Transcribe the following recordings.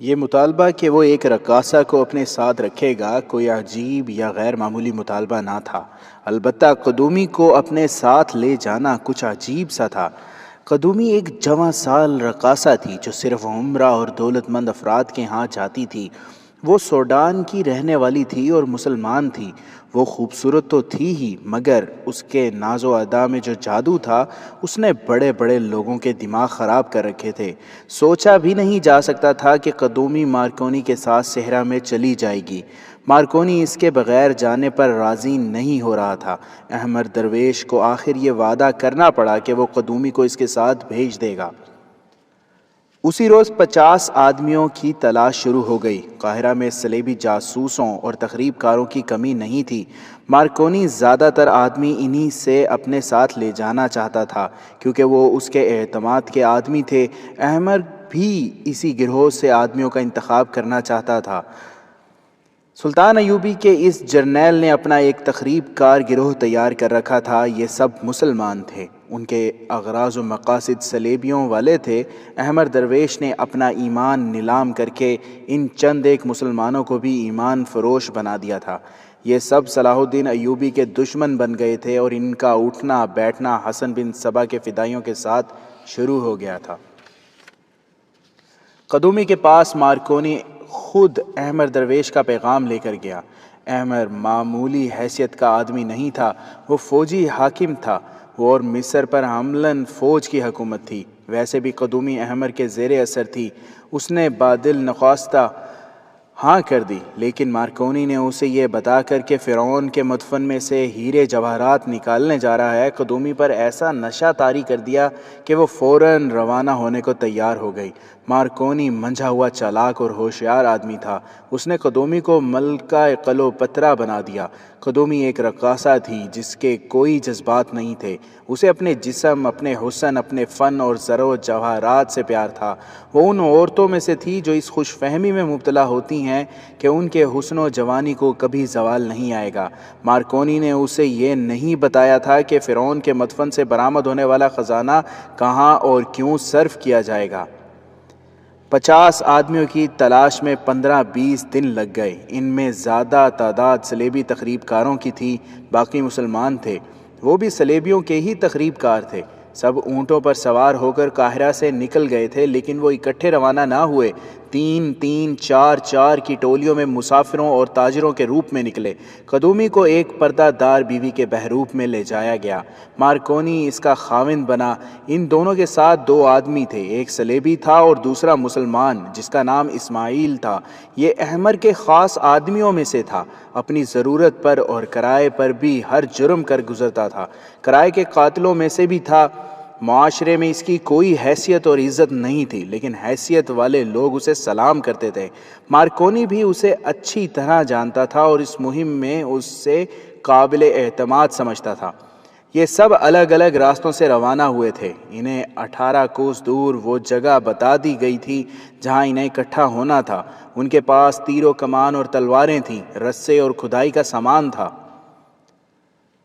یہ مطالبہ کہ وہ ایک رقاصہ کو اپنے ساتھ رکھے گا کوئی عجیب یا غیر معمولی مطالبہ نہ تھا، البتہ قدومی کو اپنے ساتھ لے جانا کچھ عجیب سا تھا۔ قدومی ایک جواں سال رقاصہ تھی جو صرف عمرہ اور دولت مند افراد کے ہاں جاتی تھی۔ وہ سوڈان کی رہنے والی تھی اور مسلمان تھی۔ وہ خوبصورت تو تھی ہی، مگر اس کے ناز و ادا میں جو جادو تھا اس نے بڑے بڑے لوگوں کے دماغ خراب کر رکھے تھے۔ سوچا بھی نہیں جا سکتا تھا کہ قدومی مارکونی کے ساتھ صحرا میں چلی جائے گی۔ مارکونی اس کے بغیر جانے پر راضی نہیں ہو رہا تھا۔ احمد درویش کو آخر یہ وعدہ کرنا پڑا کہ وہ قدومی کو اس کے ساتھ بھیج دے گا۔ اسی روز 50 آدمیوں کی تلاش شروع ہو گئی۔ قاہرہ میں صلیبی جاسوسوں اور تخریب کاروں کی کمی نہیں تھی۔ مارکونی زیادہ تر آدمی انہی سے اپنے ساتھ لے جانا چاہتا تھا کیونکہ وہ اس کے اعتماد کے آدمی تھے۔ احمد بھی اسی گروہ سے آدمیوں کا انتخاب کرنا چاہتا تھا۔ سلطان ایوبی کے اس جرنیل نے اپنا ایک تخریب کار گروہ تیار کر رکھا تھا۔ یہ سب مسلمان تھے، ان کے اغراض و مقاصد صلیبیوں والے تھے۔ احمد درویش نے اپنا ایمان نیلام کر کے ان چند ایک مسلمانوں کو بھی ایمان فروش بنا دیا تھا۔ یہ سب صلاح الدین ایوبی کے دشمن بن گئے تھے اور ان کا اٹھنا بیٹھنا حسن بن صبا کے فدائیوں کے ساتھ شروع ہو گیا تھا۔ قدومی کے پاس مارکونی خود احمد درویش کا پیغام لے کر گیا۔ احمد معمولی حیثیت کا آدمی نہیں تھا، وہ فوجی حاکم تھا، وہ اور مصر پر عملاً فوج کی حکومت تھی۔ ویسے بھی قدومی احمد کے زیر اثر تھی۔ اس نے بادل نخواستہ ہاں کر دی، لیکن مارکونی نے اسے یہ بتا کر کہ فرعون کے مدفن میں سے ہیرے جواہرات نکالنے جا رہا ہے، قدومی پر ایسا نشہ طاری کر دیا کہ وہ فوراً روانہ ہونے کو تیار ہو گئی۔ مارکونی منجھا ہوا چالاک اور ہوشیار آدمی تھا۔ اس نے قدومی کو ملکہ قلو پترا بنا دیا۔ قدومی ایک رقاصہ تھی جس کے کوئی جذبات نہیں تھے۔ اسے اپنے جسم، اپنے حسن، اپنے فن اور زر و جواہرات سے پیار تھا۔ وہ ان عورتوں میں سے تھی جو اس خوش فہمی میں مبتلا ہوتی ہیں کہ ان کے حسن و جوانی کو کبھی زوال نہیں آئے گا۔ مارکونی نے اسے یہ نہیں بتایا تھا کہ فرعون کے مدفن سے برآمد ہونے والا خزانہ کہاں اور کیوں صرف کیا جائے گا۔ 50 آدمیوں کی تلاش میں 15-20 دن لگ گئے۔ ان میں زیادہ تعداد صلیبی تخریب کاروں کی تھی، باقی مسلمان تھے۔ وہ بھی صلیبیوں کے ہی تخریب کار تھے۔ سب اونٹوں پر سوار ہو کر قاہرہ سے نکل گئے تھے، لیکن وہ اکٹھے روانہ نہ ہوئے۔ 3-3، 4-4 کی ٹولیوں میں مسافروں اور تاجروں کے روپ میں نکلے۔ قدومی کو ایک پردہ دار بیوی کے بہروپ میں لے جایا گیا۔ مارکونی اس کا خاوند بنا۔ ان دونوں کے ساتھ 2 آدمی تھے، ایک صلیبی تھا اور دوسرا مسلمان جس کا نام اسماعیل تھا۔ یہ احمد کے خاص آدمیوں میں سے تھا۔ اپنی ضرورت پر اور کرائے پر بھی ہر جرم کر گزرتا تھا۔ کرائے کے قاتلوں میں سے بھی تھا۔ معاشرے میں اس کی کوئی حیثیت اور عزت نہیں تھی، لیکن حیثیت والے لوگ اسے سلام کرتے تھے۔ مارکونی بھی اسے اچھی طرح جانتا تھا اور اس مہم میں اسے قابل اعتماد سمجھتا تھا۔ یہ سب الگ الگ راستوں سے روانہ ہوئے تھے۔ انہیں 18 کوس دور وہ جگہ بتا دی گئی تھی جہاں انہیں اکٹھا ہونا تھا۔ ان کے پاس تیر و کمان اور تلواریں تھیں، رسے اور کھدائی کا سامان تھا۔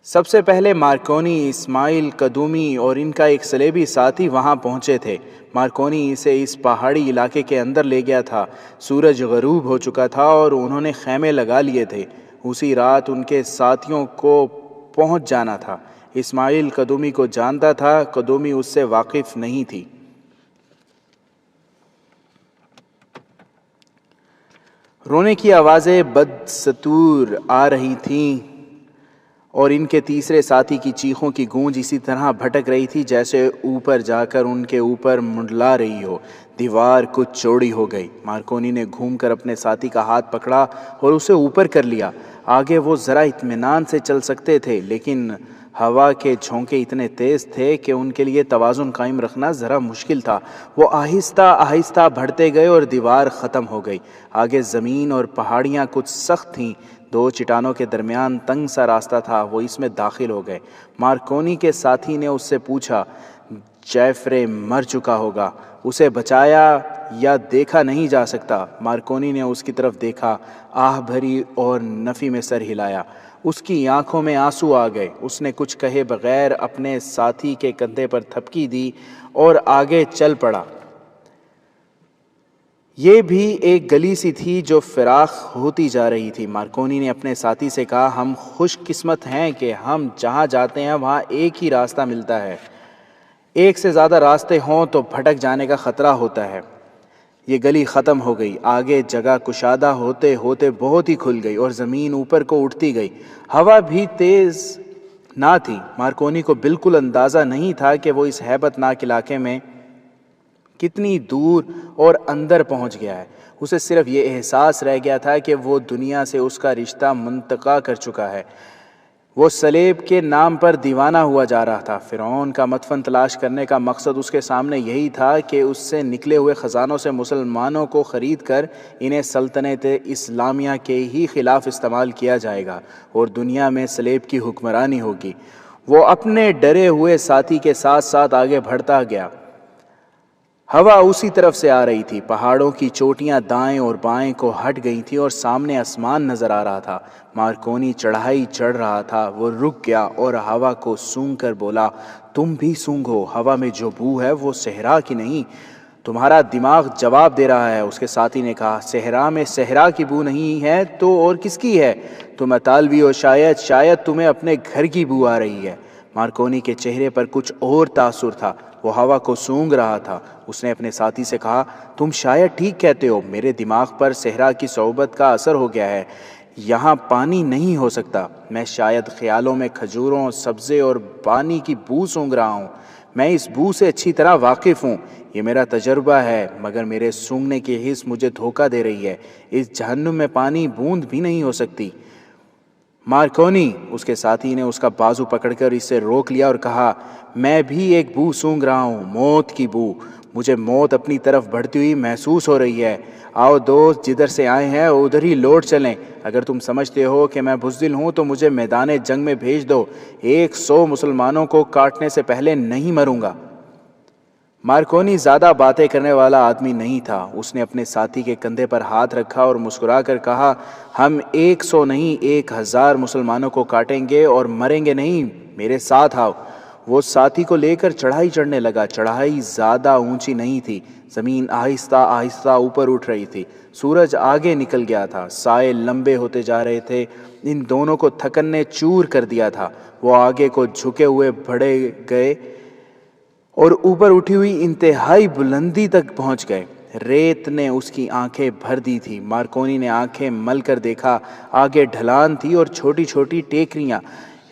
سب سے پہلے مارکونی، اسماعیل، قدومی اور ان کا ایک صلیبی ساتھی وہاں پہنچے تھے۔ مارکونی اسے اس پہاڑی علاقے کے اندر لے گیا تھا۔ سورج غروب ہو چکا تھا اور انہوں نے خیمے لگا لیے تھے۔ اسی رات ان کے ساتھیوں کو پہنچ جانا تھا۔ اسماعیل قدومی کو جانتا تھا، قدومی اس سے واقف نہیں تھی۔ رونے کی آوازیں بدستور آ رہی تھیں اور ان کے تیسرے ساتھی کی چیخوں کی گونج اسی طرح بھٹک رہی تھی جیسے اوپر جا کر ان کے اوپر منڈلا رہی ہو۔ دیوار کچھ چوڑی ہو گئی۔ مارکونی نے گھوم کر اپنے ساتھی کا ہاتھ پکڑا اور اسے اوپر کر لیا۔ آگے وہ ذرا اطمینان سے چل سکتے تھے، لیکن ہوا کے جھونکے اتنے تیز تھے کہ ان کے لیے توازن قائم رکھنا ذرا مشکل تھا۔ وہ آہستہ آہستہ بڑھتے گئے اور دیوار ختم ہو گئی۔ آگے زمین اور پہاڑیاں کچھ سخت تھیں۔ 2 چٹانوں کے درمیان تنگ سا راستہ تھا، وہ اس میں داخل ہو گئے۔ مارکونی کے ساتھی نے اس سے پوچھا، جیفرے مر چکا ہوگا، اسے بچایا یا دیکھا نہیں جا سکتا؟ مارکونی نے اس کی طرف دیکھا، آہ بھری اور نفی میں سر ہلایا۔ اس کی آنکھوں میں آنسو آ گئے۔ اس نے کچھ کہے بغیر اپنے ساتھی کے کندھے پر تھپکی دی اور آگے چل پڑا۔ یہ بھی ایک گلی سی تھی جو فراخ ہوتی جا رہی تھی۔ مارکونی نے اپنے ساتھی سے کہا، ہم خوش قسمت ہیں کہ ہم جہاں جاتے ہیں وہاں ایک ہی راستہ ملتا ہے، ایک سے زیادہ راستے ہوں تو بھٹک جانے کا خطرہ ہوتا ہے۔ یہ گلی ختم ہو گئی، آگے جگہ کشادہ ہوتے ہوتے بہت ہی کھل گئی اور زمین اوپر کو اٹھتی گئی۔ ہوا بھی تیز نہ تھی۔ مارکونی کو بالکل اندازہ نہیں تھا کہ وہ اس ہیبت ناک علاقے میں کتنی دور اور اندر پہنچ گیا ہے۔ اسے صرف یہ احساس رہ گیا تھا کہ وہ دنیا سے اس کا رشتہ منقطع کر چکا ہے۔ وہ صلیب کے نام پر دیوانہ ہوا جا رہا تھا۔ فرعون کا مدفن تلاش کرنے کا مقصد اس کے سامنے یہی تھا کہ اس سے نکلے ہوئے خزانوں سے مسلمانوں کو خرید کر انہیں سلطنت اسلامیہ کے ہی خلاف استعمال کیا جائے گا اور دنیا میں صلیب کی حکمرانی ہوگی۔ وہ اپنے ڈرے ہوئے ساتھی کے ساتھ ساتھ آگے بڑھتا گیا۔ ہوا اسی طرف سے آ رہی تھی۔ پہاڑوں کی چوٹیاں دائیں اور بائیں کو ہٹ گئی تھیں اور سامنے آسمان نظر آ رہا تھا۔ مارکونی چڑھائی چڑھ رہا تھا۔ وہ رک گیا اور ہوا کو سونگھ کر بولا، تم بھی سونگھو، ہوا میں جو بو ہے وہ صحرا کی نہیں، تمہارا دماغ جواب دے رہا ہے۔ اس کے ساتھی نے کہا، صحرا میں صحرا کی بو نہیں ہے تو اور کس کی ہے؟ تم اطالوی ہو، شاید تمہیں اپنے گھر کی بو آ رہی ہے۔ مارکونی کے چہرے پر کچھ اور تاثر تھا۔ وہ ہوا کو سونگھ رہا تھا۔ اس نے اپنے ساتھی سے کہا، تم شاید ٹھیک کہتے ہو، میرے دماغ پر صحرا کی صحبت کا اثر ہو گیا ہے، یہاں پانی نہیں ہو سکتا۔ میں شاید خیالوں میں کھجوروں، سبزے اور پانی کی بو سونگھ رہا ہوں۔ میں اس بو سے اچھی طرح واقف ہوں، یہ میرا تجربہ ہے، مگر میرے سونگھنے کی حس مجھے دھوکہ دے رہی ہے۔ اس جہنم میں پانی بوند بھی نہیں ہو سکتی۔ مارکونی، اس کے ساتھی نے اس کا بازو پکڑ کر اسے روک لیا اور کہا، میں بھی ایک بو سونگھ رہا ہوں، موت کی بو۔ مجھے موت اپنی طرف بڑھتی ہوئی محسوس ہو رہی ہے۔ آؤ دوست، جدھر سے آئے ہیں ادھر ہی لوٹ چلیں۔ اگر تم سمجھتے ہو کہ میں بزدل ہوں تو مجھے میدان جنگ میں بھیج دو، 100 مسلمانوں کو کاٹنے سے پہلے نہیں مروں گا۔ مارکونی زیادہ باتیں کرنے والا آدمی نہیں تھا۔ اس نے اپنے ساتھی کے کندھے پر ہاتھ رکھا اور مسکرا کر کہا، ہم 100 نہیں 1000 مسلمانوں کو کاٹیں گے اور مریں گے نہیں، میرے ساتھ آؤ۔ وہ ساتھی کو لے کر چڑھائی چڑھنے لگا۔ چڑھائی زیادہ اونچی نہیں تھی، زمین آہستہ آہستہ اوپر اٹھ رہی تھی۔ سورج آگے نکل گیا تھا، سائے لمبے ہوتے جا رہے تھے۔ ان دونوں کو تھکن نے چور کر دیا تھا۔ وہ آگے کو جھکے ہوئے بڑھے گئے اور اوپر اٹھی ہوئی انتہائی بلندی تک پہنچ گئے۔ ریت نے اس کی آنکھیں بھر دی تھی۔ مارکونی نے آنکھیں مل کر دیکھا، آگے ڈھلان تھی اور چھوٹی چھوٹی ٹیکریاں۔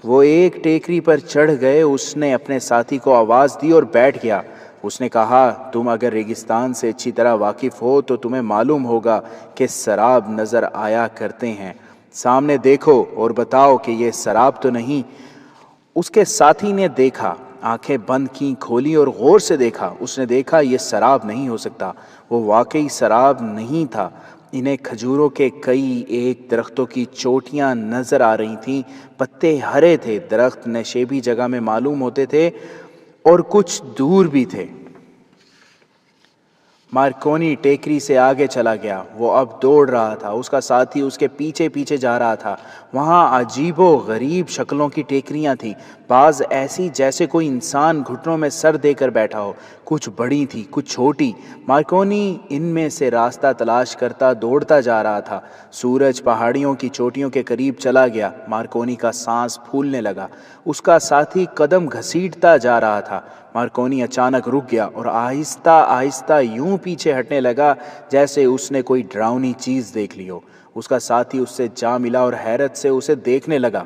وہ ایک ٹیکری پر چڑھ گئے۔ اس نے اپنے ساتھی کو آواز دی اور بیٹھ گیا۔ اس نے کہا، تم اگر ریگستان سے اچھی طرح واقف ہو تو تمہیں معلوم ہوگا کہ سراب نظر آیا کرتے ہیں۔ سامنے دیکھو اور بتاؤ کہ یہ سراب تو نہیں۔ اس کے ساتھی نے دیکھا، آنکھیں بند کیں، کھولی اور غور سے دیکھا۔ اس نے دیکھا یہ سراب نہیں ہو سکتا۔ وہ واقعی سراب نہیں تھا۔ انہیں کھجوروں کے کئی ایک درختوں کی چوٹیاں نظر آ رہی تھیں۔ پتے ہرے تھے، درخت نشیبی جگہ میں معلوم ہوتے تھے اور کچھ دور بھی تھے۔ مارکونی ٹیکری سے آگے چلا گیا۔ وہ اب دوڑ رہا تھا، اس کا ساتھی اس کے پیچھے پیچھے جا رہا تھا۔ وہاں عجیب و غریب شکلوں کی ٹیکریاں تھیں، بعض ایسی جیسے کوئی انسان گھٹنوں میں سر دے کر بیٹھا ہو، کچھ بڑی تھی، کچھ چھوٹی۔ مارکونی ان میں سے راستہ تلاش کرتا دوڑتا جا رہا تھا۔ سورج پہاڑیوں کی چوٹیوں کے قریب چلا گیا۔ مارکونی کا سانس پھولنے لگا۔ اس کا ساتھی قدم گھسیٹتا جا رہا تھا۔ مارکونی اچانک رک گیا اور آہستہ آہستہ یوں پیچھے ہٹنے لگا جیسے اس نے کوئی ڈراؤنی چیز دیکھ لی ہو۔ اس کا ساتھی اس سے جا ملا اور حیرت سے اسے دیکھنے لگا۔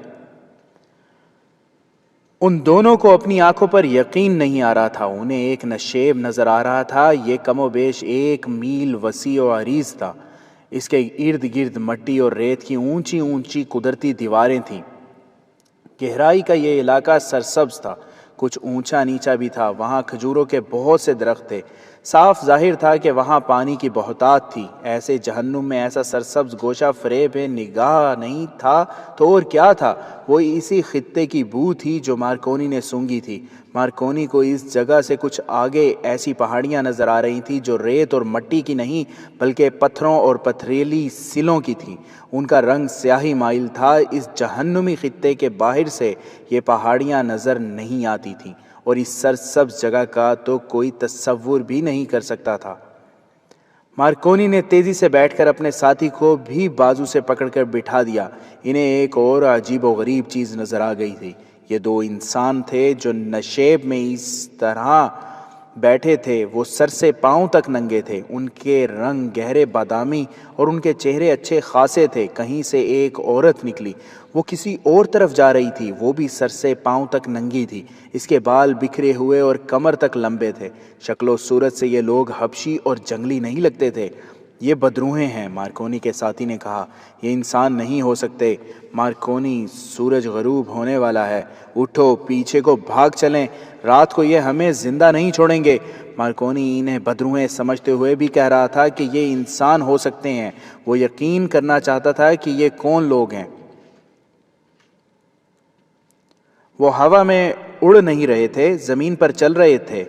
ان دونوں کو اپنی آنکھوں پر یقین نہیں آ رہا تھا۔ انہیں ایک نشیب نظر آ رہا تھا۔ یہ کم و بیش 1 میل وسیع و عریض تھا۔ اس کے ارد گرد مٹی اور ریت کی اونچی اونچی قدرتی دیواریں تھیں۔ گہرائی کا یہ علاقہ سرسبز تھا، کچھ اونچا نیچا بھی تھا۔ وہاں کھجوروں کے بہت سے درخت تھے۔ صاف ظاہر تھا کہ وہاں پانی کی بہتات تھی۔ ایسے جہنم میں ایسا سرسبز گوشہ فریب نگاہ نہیں تھا تو اور کیا تھا؟ وہ اسی خطے کی بو تھی جو مارکونی نے سونگھی تھی۔ مارکونی کو اس جگہ سے کچھ آگے ایسی پہاڑیاں نظر آ رہی تھیں جو ریت اور مٹی کی نہیں بلکہ پتھروں اور پتھریلی سلوں کی تھیں۔ ان کا رنگ سیاہی مائل تھا۔ اس جہنمی خطے کے باہر سے یہ پہاڑیاں نظر نہیں آتی تھیں اور اس سرسبز جگہ کا تو کوئی تصور بھی نہیں کر سکتا تھا۔ مارکونی نے تیزی سے بیٹھ کر اپنے ساتھی کو بھی بازو سے پکڑ کر بٹھا دیا۔ انہیں ایک اور عجیب و غریب چیز نظر آ گئی تھی۔ یہ دو انسان تھے جو نشیب میں اس طرح بیٹھے تھے، وہ سر سے پاؤں تک ننگے تھے۔ ان کے رنگ گہرے بادامی اور ان کے چہرے اچھے خاصے تھے۔ کہیں سے ایک عورت نکلی، وہ کسی اور طرف جا رہی تھی، وہ بھی سر سے پاؤں تک ننگی تھی۔ اس کے بال بکھرے ہوئے اور کمر تک لمبے تھے۔ شکل و صورت سے یہ لوگ حبشی اور جنگلی نہیں لگتے تھے۔ یہ بدروہیں ہیں، مارکونی کے ساتھی نے کہا، یہ انسان نہیں ہو سکتے۔ مارکونی، سورج غروب ہونے والا ہے، اٹھو، پیچھے کو بھاگ چلیں، رات کو یہ ہمیں زندہ نہیں چھوڑیں گے۔ مارکونی انہیں بدروہیں سمجھتے ہوئے بھی کہہ رہا تھا کہ یہ انسان ہو سکتے ہیں۔ وہ یقین کرنا چاہتا تھا کہ یہ کون لوگ ہیں۔ وہ ہوا میں اڑ نہیں رہے تھے، زمین پر چل رہے تھے۔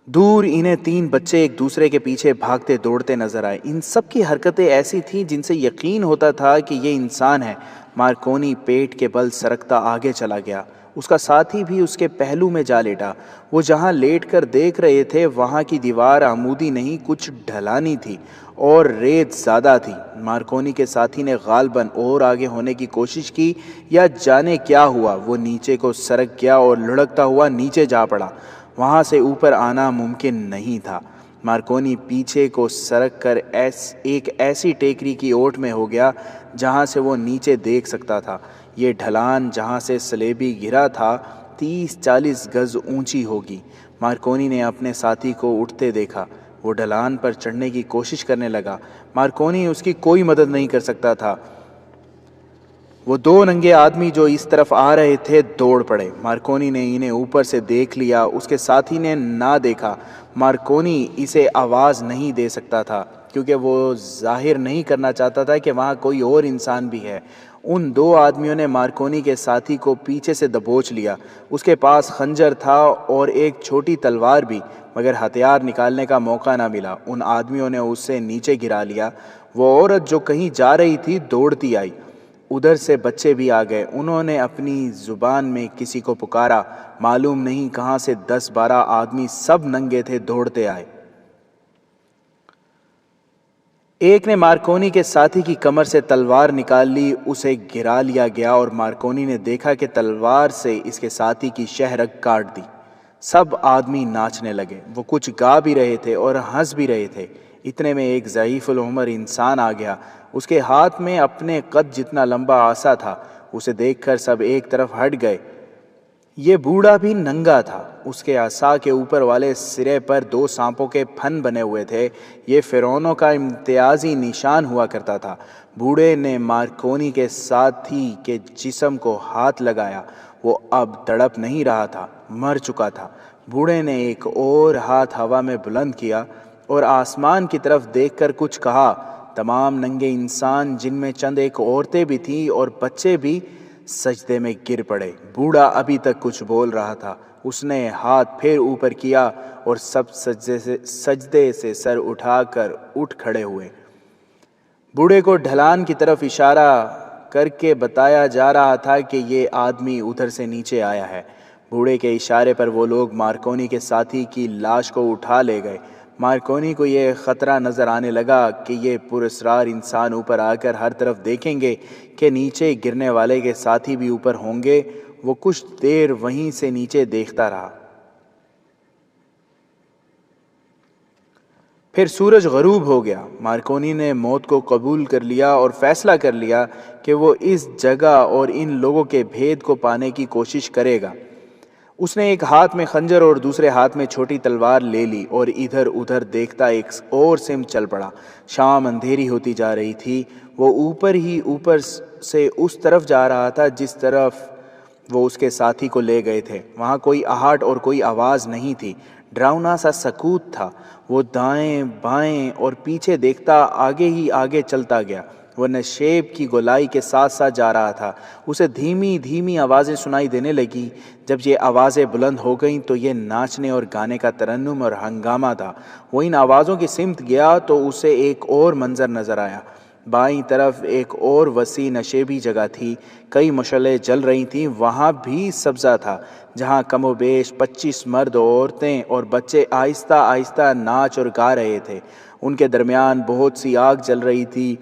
دور انہیں 3 بچے ایک دوسرے کے پیچھے بھاگتے دوڑتے نظر آئے۔ ان سب کی حرکتیں ایسی تھیں جن سے یقین ہوتا تھا کہ یہ انسان ہے۔ مارکونی پیٹ کے بل سرکتا آگے چلا گیا۔ اس کا ساتھی بھی اس کے پہلو میں جا لیٹا۔ وہ جہاں لیٹ کر دیکھ رہے تھے وہاں کی دیوار عمودی نہیں، کچھ ڈھلانی تھی اور ریت زیادہ تھی۔ مارکونی کے ساتھی نے غالباً اور آگے ہونے کی کوشش کی یا جانے کیا ہوا، وہ نیچے کو سرک گیا اور لڑکتا ہوا نیچے جا پڑا۔ وہاں سے اوپر آنا ممکن نہیں تھا۔ مارکونی پیچھے کو سرک کر ایک ایسی ٹیکری کی اوٹ میں ہو گیا جہاں سے وہ نیچے دیکھ سکتا تھا۔ یہ ڈھلان جہاں سے سلیبی گرا تھا 30-40 گز اونچی ہوگی۔ مارکونی نے اپنے ساتھی کو اٹھتے دیکھا۔ وہ ڈھلان پر چڑھنے کی کوشش کرنے لگا۔ مارکونی اس کی کوئی مدد نہیں کر سکتا تھا۔ وہ 2 ننگے آدمی جو اس طرف آ رہے تھے دوڑ پڑے۔ مارکونی نے انہیں اوپر سے دیکھ لیا، اس کے ساتھی نے نہ دیکھا۔ مارکونی اسے آواز نہیں دے سکتا تھا کیونکہ وہ ظاہر نہیں کرنا چاہتا تھا کہ وہاں کوئی اور انسان بھی ہے۔ ان 2 آدمیوں نے مارکونی کے ساتھی کو پیچھے سے دبوچ لیا۔ اس کے پاس خنجر تھا اور ایک چھوٹی تلوار بھی، مگر ہتھیار نکالنے کا موقع نہ ملا۔ ان آدمیوں نے اسے نیچے گرا لیا۔ وہ عورت جو کہیں جا رہی تھی دوڑتی آئی۔ ادھر سے بچے بھی آ گئے۔ انہوں نے اپنی زبان میں کسی کو پکارا۔ معلوم نہیں کہاں سے 10-12 آدمی سب ننگے تھے دوڑتے آئے۔ ایک نے مارکونی کے ساتھی کی کمر سے تلوار نکال لی، اسے گرا لیا گیا اور مارکونی نے دیکھا کہ تلوار سے اس کے ساتھی کی شہرگ کاٹ دی۔ سب آدمی ناچنے لگے۔ وہ کچھ گا بھی رہے تھے اور ہنس بھی رہے تھے۔ اتنے میں ایک ضعیف العمر انسان آ گیا۔ اس کے ہاتھ میں اپنے قد جتنا لمبا عصا تھا۔ اسے دیکھ کر سب ایک طرف ہٹ گئے۔ یہ بوڑھا بھی ننگا تھا۔ اس کے عصا کے اوپر والے سرے پر 2 سانپوں کے پھن بنے ہوئے تھے۔ یہ فرعونوں کا امتیازی نشان ہوا کرتا تھا۔ بوڑھے نے مارکونی کے ساتھی کے جسم کو ہاتھ لگایا۔ وہ اب تڑپ نہیں رہا تھا، مر چکا تھا۔ بوڑھے نے ایک اور ہاتھ ہوا میں بلند کیا اور آسمان کی طرف دیکھ کر کچھ کہا۔ تمام ننگے انسان، جن میں چند ایک عورتیں بھی تھیں اور بچے بھی، سجدے میں گر پڑے۔ بوڑھا ابھی تک کچھ بول رہا تھا۔ اس نے ہاتھ پھر اوپر کیا اور سب سجدے سے سر اٹھا کر اٹھ کھڑے ہوئے۔ بوڑھے کو ڈھلان کی طرف اشارہ کر کے بتایا جا رہا تھا کہ یہ آدمی ادھر سے نیچے آیا ہے۔ بوڑھے کے اشارے پر وہ لوگ مارکونی کے ساتھی کی لاش کو اٹھا لے گئے۔ مارکونی کو یہ خطرہ نظر آنے لگا کہ یہ پراسرار انسان اوپر آ کر ہر طرف دیکھیں گے کہ نیچے گرنے والے کے ساتھی بھی اوپر ہوں گے۔ وہ کچھ دیر وہیں سے نیچے دیکھتا رہا۔ پھر سورج غروب ہو گیا۔ مارکونی نے موت کو قبول کر لیا اور فیصلہ کر لیا کہ وہ اس جگہ اور ان لوگوں کے بھید کو پانے کی کوشش کرے گا۔ اس نے ایک ہاتھ میں خنجر اور دوسرے ہاتھ میں چھوٹی تلوار لے لی اور ادھر ادھر دیکھتا ایک اور سمت چل پڑا۔ شام اندھیری ہوتی جا رہی تھی۔ وہ اوپر سے اس طرف جا رہا تھا جس طرف وہ اس کے ساتھی کو لے گئے تھے۔ وہاں کوئی آہٹ اور کوئی آواز نہیں تھی۔ ڈراؤنا سا سکوت تھا۔ وہ دائیں بائیں اور پیچھے دیکھتا آگے ہی آگے چلتا گیا۔ وہ نشیب کی گولائی کے ساتھ ساتھ جا رہا تھا۔ اسے دھیمی دھیمی آوازیں سنائی دینے لگی۔ جب یہ آوازیں بلند ہو گئیں تو یہ ناچنے اور گانے کا ترنم اور ہنگامہ تھا۔ وہ ان آوازوں کی سمت گیا تو اسے ایک اور منظر نظر آیا۔ بائیں طرف ایک اور وسیع نشیبی جگہ تھی، کئی مشعلیں جل رہی تھیں، وہاں بھی سبزہ تھا، جہاں کم و بیش 25 مرد، عورتیں اور بچے آہستہ آہستہ ناچ اور گا رہے تھے۔ ان کے درمیان بہت سی آگ جل رہی تھی۔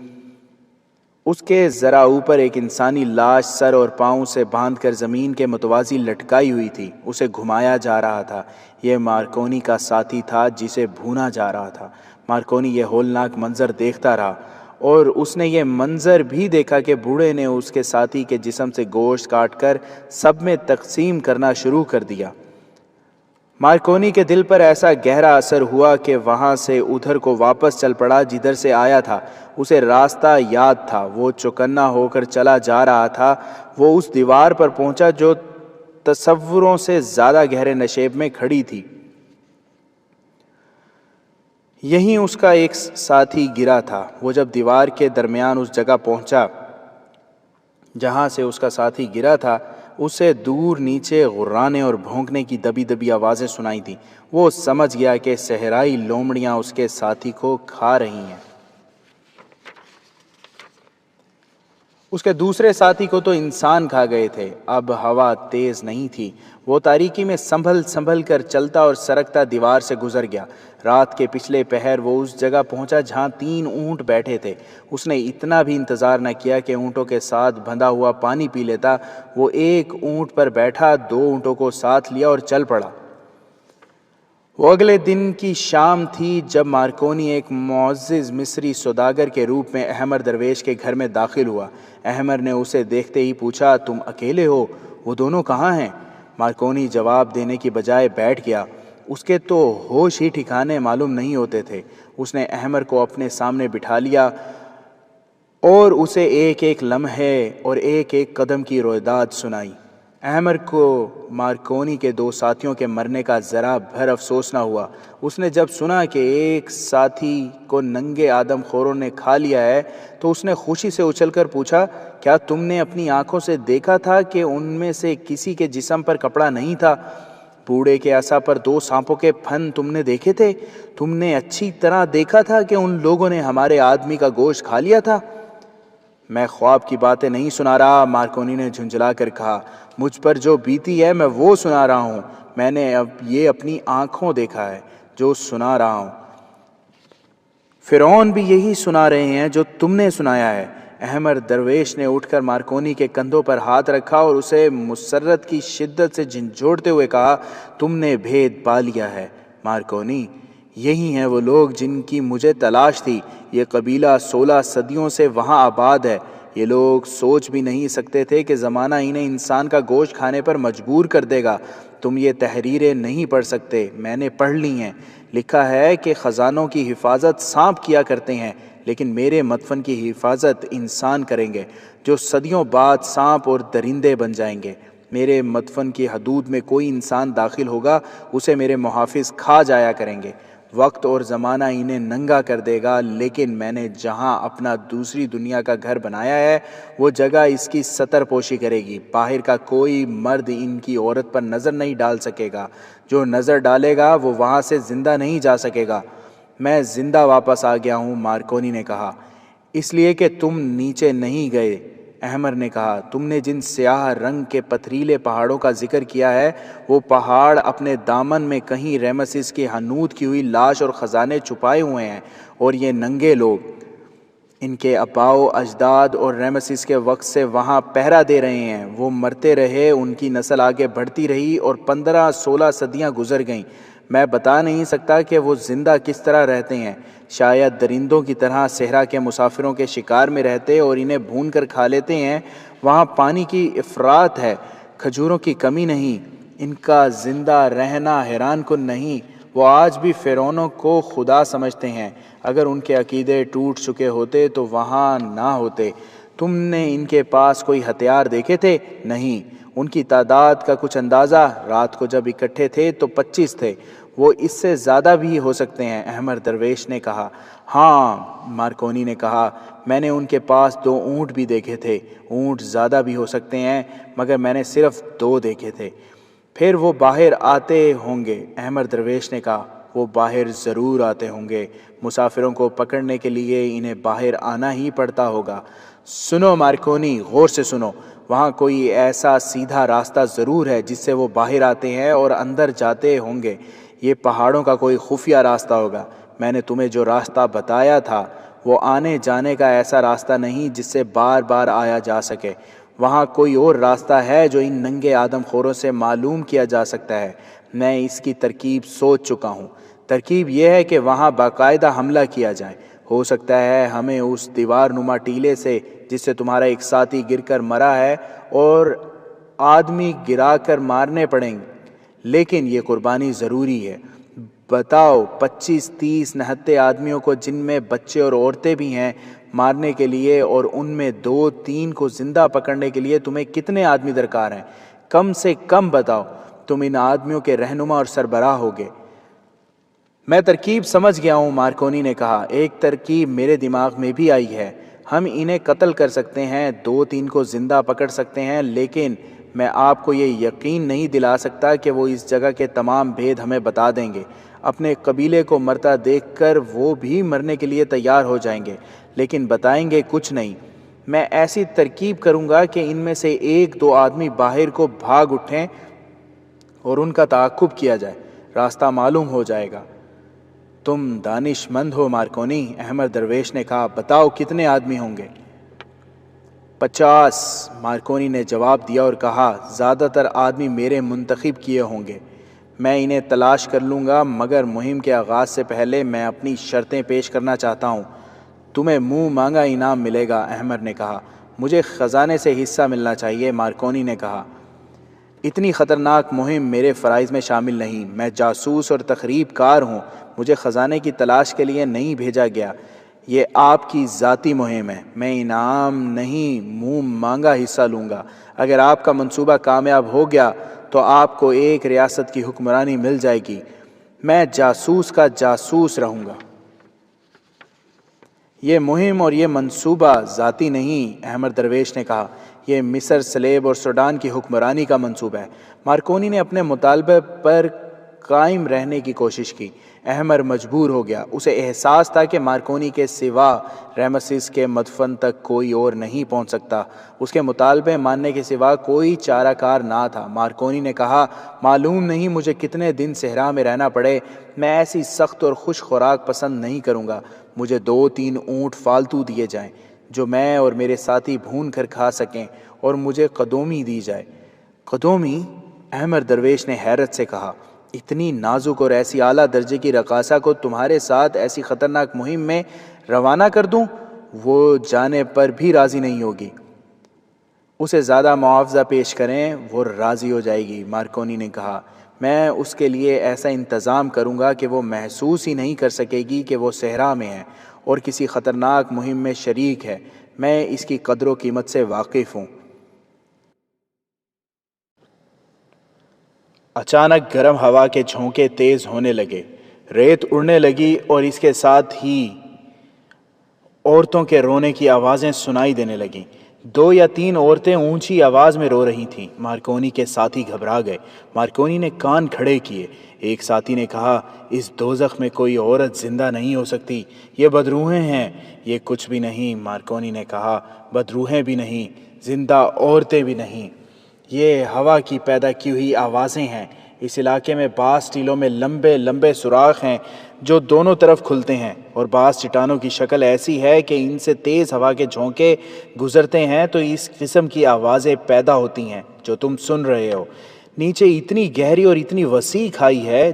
اس کے ذرا اوپر ایک انسانی لاش سر اور پاؤں سے باندھ کر زمین کے متوازی لٹکائی ہوئی تھی، اسے گھمایا جا رہا تھا۔ یہ مارکونی کا ساتھی تھا جسے بھونا جا رہا تھا۔ مارکونی یہ ہولناک منظر دیکھتا رہا، اور اس نے یہ منظر بھی دیکھا کہ بوڑھے نے اس کے ساتھی کے جسم سے گوشت کاٹ کر سب میں تقسیم کرنا شروع کر دیا۔ مارکونی کے دل پر ایسا گہرا اثر ہوا کہ وہاں سے ادھر کو واپس چل پڑا جدھر سے آیا تھا۔ اسے راستہ یاد تھا، وہ چوکنا ہو کر چلا جا رہا تھا۔ وہ اس دیوار پر پہنچا جو تصوروں سے زیادہ گہرے نشیب میں کھڑی تھی۔ یہیں اس کا ایک ساتھی گرا تھا۔ وہ جب دیوار کے درمیان اس جگہ پہنچا جہاں سے اس کا ساتھی گرا تھا، اسے دور نیچے غرانے اور بھونکنے کی دبی دبی آوازیں سنائی تھیں۔ وہ سمجھ گیا کہ صحرائی لومڑیاں اس کے ساتھی کو کھا رہی ہیں۔ اس کے دوسرے ساتھی کو تو انسان کھا گئے تھے۔ اب ہوا تیز نہیں تھی، وہ تاریکی میں سنبھل سنبھل کر چلتا اور سرکتا دیوار سے گزر گیا۔ رات کے پچھلے پہر وہ اس جگہ پہنچا جہاں 3 اونٹ بیٹھے تھے۔ اس نے اتنا بھی انتظار نہ کیا کہ اونٹوں کے ساتھ بندھا ہوا پانی پی لیتا۔ وہ ایک اونٹ پر بیٹھا، 2 اونٹوں کو ساتھ لیا اور چل پڑا۔ وہ اگلے دن کی شام تھی جب مارکونی ایک معزز مصری سوداگر کے روپ میں احمر درویش کے گھر میں داخل ہوا۔ احمر نے اسے دیکھتے ہی پوچھا، تم اکیلے ہو؟ وہ دونوں کہاں ہیں؟ مارکونی جواب دینے کی بجائے بیٹھ گیا۔ اس کے تو ہوش ہی ٹھکانے معلوم نہیں ہوتے تھے۔ اس نے احمر کو اپنے سامنے بٹھا لیا اور اسے ایک ایک لمحے اور ایک ایک قدم کی رویداد سنائی۔ احمر کو مارکونی کے 2 ساتھیوں کے مرنے کا ذرا بھر افسوس نہ ہوا۔ اس نے جب سنا کہ ایک ساتھی کو ننگے آدم خوروں نے کھا لیا ہے تو اس نے خوشی سے اچھل کر پوچھا، کیا تم نے اپنی آنکھوں سے دیکھا تھا کہ ان میں سے کسی کے جسم پر کپڑا نہیں تھا؟ بوڑھے کے عصا پر 2 سانپوں کے پھن تم نے دیکھے تھے؟ تم نے اچھی طرح دیکھا تھا کہ ان لوگوں نے ہمارے آدمی کا گوشت کھا لیا تھا؟ میں خواب کی باتیں نہیں سنا رہا، مارکونی نے جھنجھلا کر کہا۔ مجھ پر جو بیتی ہے میں وہ سنا رہا ہوں۔ میں نے اب یہ اپنی آنکھوں دیکھا ہے جو سنا رہا ہوں۔ فرعون بھی یہی سنا رہے ہیں جو تم نے سنایا ہے۔ احمر درویش نے اٹھ کر مارکونی کے کندھوں پر ہاتھ رکھا اور اسے مسرت کی شدت سے جھنجھوڑتے ہوئے کہا، تم نے بھید پا لیا ہے مارکونی۔ یہی ہیں وہ لوگ جن کی مجھے تلاش تھی۔ یہ قبیلہ 16 صدیوں سے وہاں آباد ہے۔ یہ لوگ سوچ بھی نہیں سکتے تھے کہ زمانہ انہیں انسان کا گوشت کھانے پر مجبور کر دے گا۔ تم یہ تحریریں نہیں پڑھ سکتے، میں نے پڑھ لی ہیں۔ لکھا ہے کہ خزانوں کی حفاظت سانپ کیا کرتے ہیں، لیکن میرے مدفن کی حفاظت انسان کریں گے، جو صدیوں بعد سانپ اور درندے بن جائیں گے۔ میرے مدفن کی حدود میں کوئی انسان داخل ہوگا، اسے میرے محافظ کھا جایا کریں گے۔ وقت اور زمانہ انہیں ننگا کر دے گا، لیکن میں نے جہاں اپنا دوسری دنیا کا گھر بنایا ہے وہ جگہ اس کی ستر پوشی کرے گی۔ باہر کا کوئی مرد ان کی عورت پر نظر نہیں ڈال سکے گا۔ جو نظر ڈالے گا وہ وہاں سے زندہ نہیں جا سکے گا۔ میں زندہ واپس آ گیا ہوں، مارکونی نے کہا، اس لیے کہ تم نیچے نہیں گئے۔ احمر نے کہا، تم نے جن سیاہ رنگ کے پتھریلے پہاڑوں کا ذکر کیا ہے وہ پہاڑ اپنے دامن میں کہیں ریمسس کی حنوط کی ہوئی لاش اور خزانے چھپائے ہوئے ہیں، اور یہ ننگے لوگ ان کے آباؤ اجداد اور ریمسس کے وقت سے وہاں پہرا دے رہے ہیں۔ وہ مرتے رہے، ان کی نسل آگے بڑھتی رہی اور 15-16 صدیاں گزر گئیں۔ میں بتا نہیں سکتا کہ وہ زندہ کس طرح رہتے ہیں، شاید درندوں کی طرح صحرا کے مسافروں کے شکار میں رہتے اور انہیں بھون کر کھا لیتے ہیں۔ وہاں پانی کی افراط ہے، کھجوروں کی کمی نہیں۔ ان کا زندہ رہنا حیران کن نہیں۔ وہ آج بھی فرعونوں کو خدا سمجھتے ہیں۔ اگر ان کے عقیدے ٹوٹ چکے ہوتے تو وہاں نہ ہوتے۔ تم نے ان کے پاس کوئی ہتھیار دیکھے تھے؟ نہیں۔ ان کی تعداد کا کچھ اندازہ؟ رات کو جب اکٹھے تھے تو 25 تھے۔ وہ اس سے زیادہ بھی ہو سکتے ہیں، احمر درویش نے کہا۔ ہاں، مارکونی نے کہا، میں نے ان کے پاس 2 اونٹ بھی دیکھے تھے۔ اونٹ زیادہ بھی ہو سکتے ہیں، مگر میں نے صرف 2 دیکھے تھے۔ پھر وہ باہر آتے ہوں گے، احمر درویش نے کہا۔ وہ باہر ضرور آتے ہوں گے۔ مسافروں کو پکڑنے کے لیے انہیں باہر آنا ہی پڑتا ہوگا۔ سنو مارکونی، غور سے سنو، وہاں کوئی ایسا سیدھا راستہ ضرور ہے جس سے وہ باہر آتے ہیں اور اندر جاتے ہوں گے۔ یہ پہاڑوں کا کوئی خفیہ راستہ ہوگا۔ میں نے تمہیں جو راستہ بتایا تھا وہ آنے جانے کا ایسا راستہ نہیں جس سے بار بار آیا جا سکے۔ وہاں کوئی اور راستہ ہے جو ان ننگے آدم خوروں سے معلوم کیا جا سکتا ہے۔ میں اس کی ترکیب سوچ چکا ہوں۔ ترکیب یہ ہے کہ وہاں باقاعدہ حملہ کیا جائے۔ ہو سکتا ہے ہمیں اس دیوار نما ٹیلے سے جس سے تمہارا ایک ساتھی گر کر مرا ہے اور آدمی گرا کر مارنے پڑیں گے، لیکن یہ قربانی ضروری ہے۔ بتاؤ 25-30 نہتے آدمیوں کو جن میں بچے اور عورتیں بھی ہیں مارنے کے لیے، اور ان میں 2-3 کو زندہ پکڑنے کے لیے تمہیں کتنے آدمی درکار ہیں؟ کم سے کم بتاؤ۔ تم ان آدمیوں کے رہنما اور سربراہ ہوگے۔ میں ترکیب سمجھ گیا ہوں، مارکونی نے کہا۔ ایک ترکیب میرے دماغ میں بھی آئی ہے۔ ہم انہیں قتل کر سکتے ہیں، 2-3 کو زندہ پکڑ سکتے ہیں، لیکن میں آپ کو یہ یقین نہیں دلا سکتا کہ وہ اس جگہ کے تمام بھید ہمیں بتا دیں گے۔ اپنے قبیلے کو مرتا دیکھ کر وہ بھی مرنے کے لیے تیار ہو جائیں گے، لیکن بتائیں گے کچھ نہیں۔ میں ایسی ترکیب کروں گا کہ ان میں سے 1-2 آدمی باہر کو بھاگ اٹھیں اور ان کا تعاقب کیا جائے۔ راستہ معلوم ہو جائے گا۔ تم دانش مند ہو مارکونی، احمد درویش نے کہا۔ بتاؤ کتنے آدمی ہوں گے؟ 50، مارکونی نے جواب دیا اور کہا۔ زیادہ تر آدمی میرے منتخب کیے ہوں گے۔ میں انہیں تلاش کر لوں گا، مگر مہم کے آغاز سے پہلے میں اپنی شرطیں پیش کرنا چاہتا ہوں۔ تمہیں منہ مانگا انعام ملے گا، احمد نے کہا۔ مجھے خزانے سے حصہ ملنا چاہیے، مارکونی نے کہا۔ اتنی خطرناک مہم میرے فرائض میں شامل نہیں۔ میں جاسوس اور تخریب کار ہوں۔ مجھے خزانے کی تلاش کے لیے نہیں بھیجا گیا۔ یہ آپ کی ذاتی مہم ہے۔ میں انعام نہیں، منہ مانگا حصہ لوں گا۔ اگر آپ کا منصوبہ کامیاب ہو گیا تو آپ کو ایک ریاست کی حکمرانی مل جائے گی۔ میں جاسوس کا جاسوس رہوں گا۔ یہ مہم اور یہ منصوبہ ذاتی نہیں، احمد درویش نے کہا۔ یہ مصر، سلیب اور سوڈان کی حکمرانی کا منصوبہ ہے۔ مارکونی نے اپنے مطالبے پر قائم رہنے کی کوشش کی۔ احمد مجبور ہو گیا۔ اسے احساس تھا کہ مارکونی کے سوا ریمسیس کے مدفن تک کوئی اور نہیں پہنچ سکتا۔ اس کے مطالبے ماننے کے سوا کوئی چارہ کار نہ تھا۔ مارکونی نے کہا، معلوم نہیں مجھے کتنے دن صحرا میں رہنا پڑے۔ میں ایسی سخت اور خوش خوراک پسند نہیں کروں گا۔ مجھے 2-3 اونٹ فالتو دیے جائیں جو میں اور میرے ساتھی بھون کر کھا سکیں، اور مجھے قدومی دی جائے۔ قدومی؟ احمد درویش نے حیرت سے کہا۔ اتنی نازک اور ایسی اعلیٰ درجے کی رقاصہ کو تمہارے ساتھ ایسی خطرناک مہم میں روانہ کر دوں؟ وہ جانے پر بھی راضی نہیں ہوگی۔ اسے زیادہ معاوضہ پیش کریں، وہ راضی ہو جائے گی، مارکونی نے کہا۔ میں اس کے لیے ایسا انتظام کروں گا کہ وہ محسوس ہی نہیں کر سکے گی کہ وہ صحرا میں ہے اور کسی خطرناک مہم میں شریک ہے۔ میں اس کی قدر و قیمت سے واقف ہوں۔ اچانک گرم ہوا کے جھونکے تیز ہونے لگے، ریت اڑنے لگی اور اس کے ساتھ ہی عورتوں کے رونے کی آوازیں سنائی دینے لگیں۔ 2 یا 3 عورتیں اونچی آواز میں رو رہی تھیں۔ مارکونی کے ساتھی گھبرا گئے۔ مارکونی نے کان کھڑے کیے۔ ایک ساتھی نے کہا، اس دوزخ میں کوئی عورت زندہ نہیں ہو سکتی، یہ بدروحیں ہیں۔ یہ کچھ بھی نہیں، مارکونی نے کہا، بدروحیں بھی نہیں، زندہ عورتیں بھی نہیں، یہ ہوا کی پیدا کی ہوئی آوازیں ہیں۔ اس علاقے میں بعض ٹیلوں میں لمبے لمبے سوراخ ہیں جو دونوں طرف کھلتے ہیں، اور بعض چٹانوں کی شکل ایسی ہے کہ ان سے تیز ہوا کے جھونکے گزرتے ہیں تو اس قسم کی آوازیں پیدا ہوتی ہیں جو تم سن رہے ہو۔ نیچے اتنی گہری اور اتنی وسیع کھائی ہے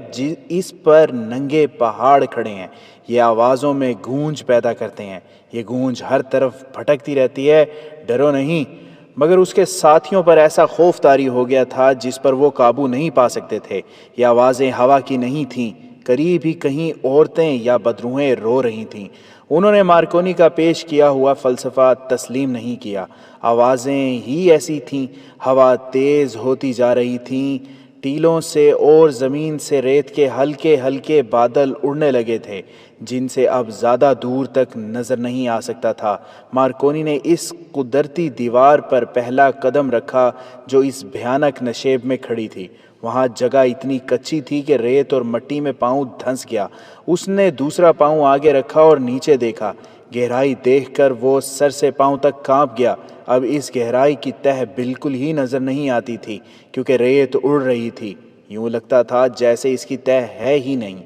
اس پر ننگے پہاڑ کھڑے ہیں۔ یہ آوازوں میں گونج پیدا کرتے ہیں۔ یہ گونج ہر طرف بھٹکتی رہتی ہے۔ ڈرو نہیں۔ مگر اس کے ساتھیوں پر ایسا خوف طاری ہو گیا تھا جس پر وہ قابو نہیں پا سکتے تھے۔ یہ آوازیں ہوا کی نہیں تھیں، قریب ہی کہیں عورتیں یا بدروحیں رو رہی تھیں۔ انہوں نے مارکونی کا پیش کیا ہوا فلسفہ تسلیم نہیں کیا۔ آوازیں ہی ایسی تھیں، ہوا تیز ہوتی جا رہی تھیں، ٹیلوں سے اور زمین سے ریت کے ہلکے ہلکے بادل اڑنے لگے تھے جن سے اب زیادہ دور تک نظر نہیں آ سکتا تھا۔ مارکونی نے اس قدرتی دیوار پر پہلا قدم رکھا جو اس بھیانک نشیب میں کھڑی تھی۔ وہاں جگہ اتنی کچی تھی کہ ریت اور مٹی میں پاؤں دھنس گیا۔ اس نے دوسرا پاؤں آگے رکھا اور نیچے دیکھا۔ گہرائی دیکھ کر وہ سر سے پاؤں تک کانپ گیا۔ اب اس گہرائی کی تہ بالکل ہی نظر نہیں آتی تھی کیونکہ ریت اڑ رہی تھی۔ یوں لگتا تھا جیسے اس کی تہ ہے ہی نہیں۔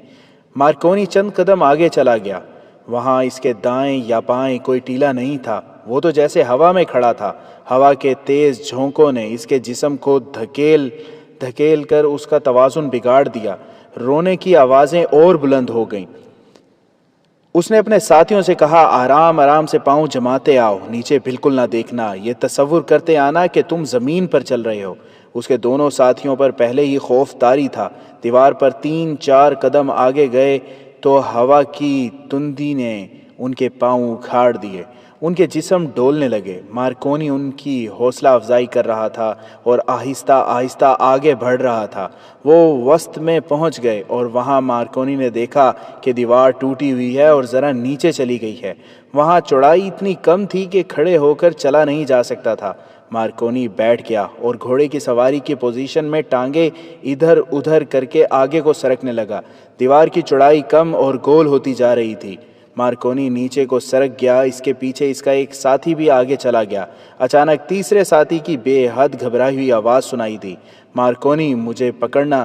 مارکونی چند قدم آگے چلا گیا۔ وہاں اس کے دائیں یا بائیں کوئی ٹیلا نہیں تھا۔ وہ تو جیسے ہوا میں کھڑا تھا۔ ہوا کے تیز جھونکوں نے اس کے جسم کو دھکیل کر اس کا توازن بگاڑ دیا۔ رونے کی آوازیں اور بلند ہو گئیں۔ اس نے اپنے ساتھیوں سے کہا، آرام آرام سے پاؤں جماتے آؤ، نیچے بالکل نہ دیکھنا، یہ تصور کرتے آنا کہ تم زمین پر چل رہے ہو۔ اس کے دونوں ساتھیوں پر پہلے ہی خوف طاری تھا۔ دیوار پر 3-4 قدم آگے گئے تو ہوا کی تندی نے ان کے پاؤں اکھاڑ دیے۔ ان کے جسم ڈولنے لگے۔ مارکونی ان کی حوصلہ افزائی کر رہا تھا اور آہستہ آہستہ آگے بڑھ رہا تھا۔ وہ وسط میں پہنچ گئے اور وہاں مارکونی نے دیکھا کہ دیوار ٹوٹی ہوئی ہے اور ذرا نیچے چلی گئی ہے۔ وہاں چوڑائی اتنی کم تھی کہ کھڑے ہو کر چلا نہیں جا سکتا تھا۔ مارکونی بیٹھ گیا اور گھوڑے کی سواری کی پوزیشن میں ٹانگیں ادھر ادھر کر کے آگے کو سرکنے لگا۔ دیوار کی چوڑائی کم اور گول ہوتی جا رہی تھی۔ مارکونی نیچے کو سرک گیا۔ اس کے پیچھے اس کا ایک ساتھی بھی آگے چلا گیا۔ اچانک تیسرے ساتھی کی بے حد گھبرائی ہوئی آواز سنائی دی، مارکونی مجھے پکڑنا،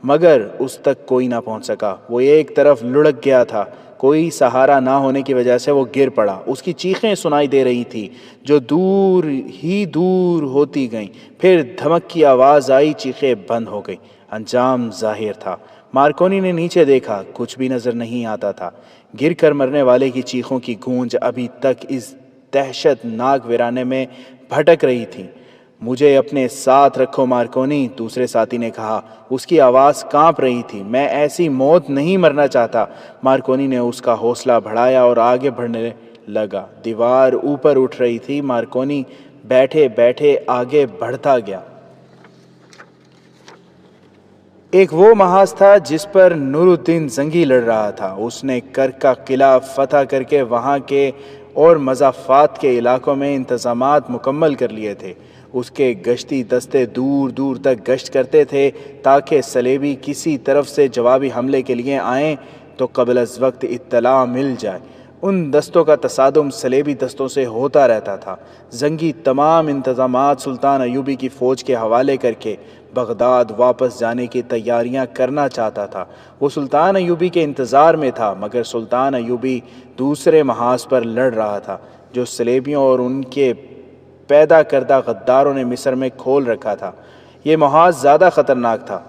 مگر اس تک کوئی نہ پہنچ سکا۔ وہ ایک طرف لڑک گیا تھا۔ کوئی سہارا نہ ہونے کی وجہ سے وہ گر پڑا۔ اس کی چیخیں سنائی دے رہی تھی جو دور ہی دور ہوتی گئیں۔ پھر دھمک کی آواز آئی، چیخیں بند ہو گئیں۔ انجام ظاہر تھا۔ مارکونی نے نیچے دیکھا، کچھ بھی نظر نہیں آتا تھا۔ گر کر مرنے والے کی چیخوں کی گونج ابھی تک اس دہشت ناک ویرانے میں بھٹک رہی تھی۔ مجھے اپنے ساتھ رکھو مارکونی، دوسرے ساتھی نے کہا۔ اس کی آواز کانپ رہی تھی۔ میں ایسی موت نہیں مرنا چاہتا۔ مارکونی نے اس کا حوصلہ بڑھایا اور آگے بڑھنے لگا۔ دیوار اوپر اٹھ رہی تھی۔ مارکونی بیٹھے بیٹھے آگے بڑھتا گیا۔ ایک وہ محاذ تھا جس پر نور الدین زنگی لڑ رہا تھا۔ اس نے کرک کا قلعہ فتح کر کے وہاں کے اور مضافات کے علاقوں میں انتظامات مکمل کر لیے تھے۔ اس کے گشتی دستے دور دور تک گشت کرتے تھے تاکہ صلیبی کسی طرف سے جوابی حملے کے لیے آئیں تو قبل از وقت اطلاع مل جائے۔ ان دستوں کا تصادم صلیبی دستوں سے ہوتا رہتا تھا۔ زنگی تمام انتظامات سلطان ایوبی کی فوج کے حوالے کر کے بغداد واپس جانے کی تیاریاں کرنا چاہتا تھا۔ وہ سلطان ایوبی کے انتظار میں تھا، مگر سلطان ایوبی دوسرے محاذ پر لڑ رہا تھا جو صلیبیوں اور ان کے پیدا کردہ غداروں نے مصر میں کھول رکھا تھا۔ یہ محاذ زیادہ خطرناک تھا۔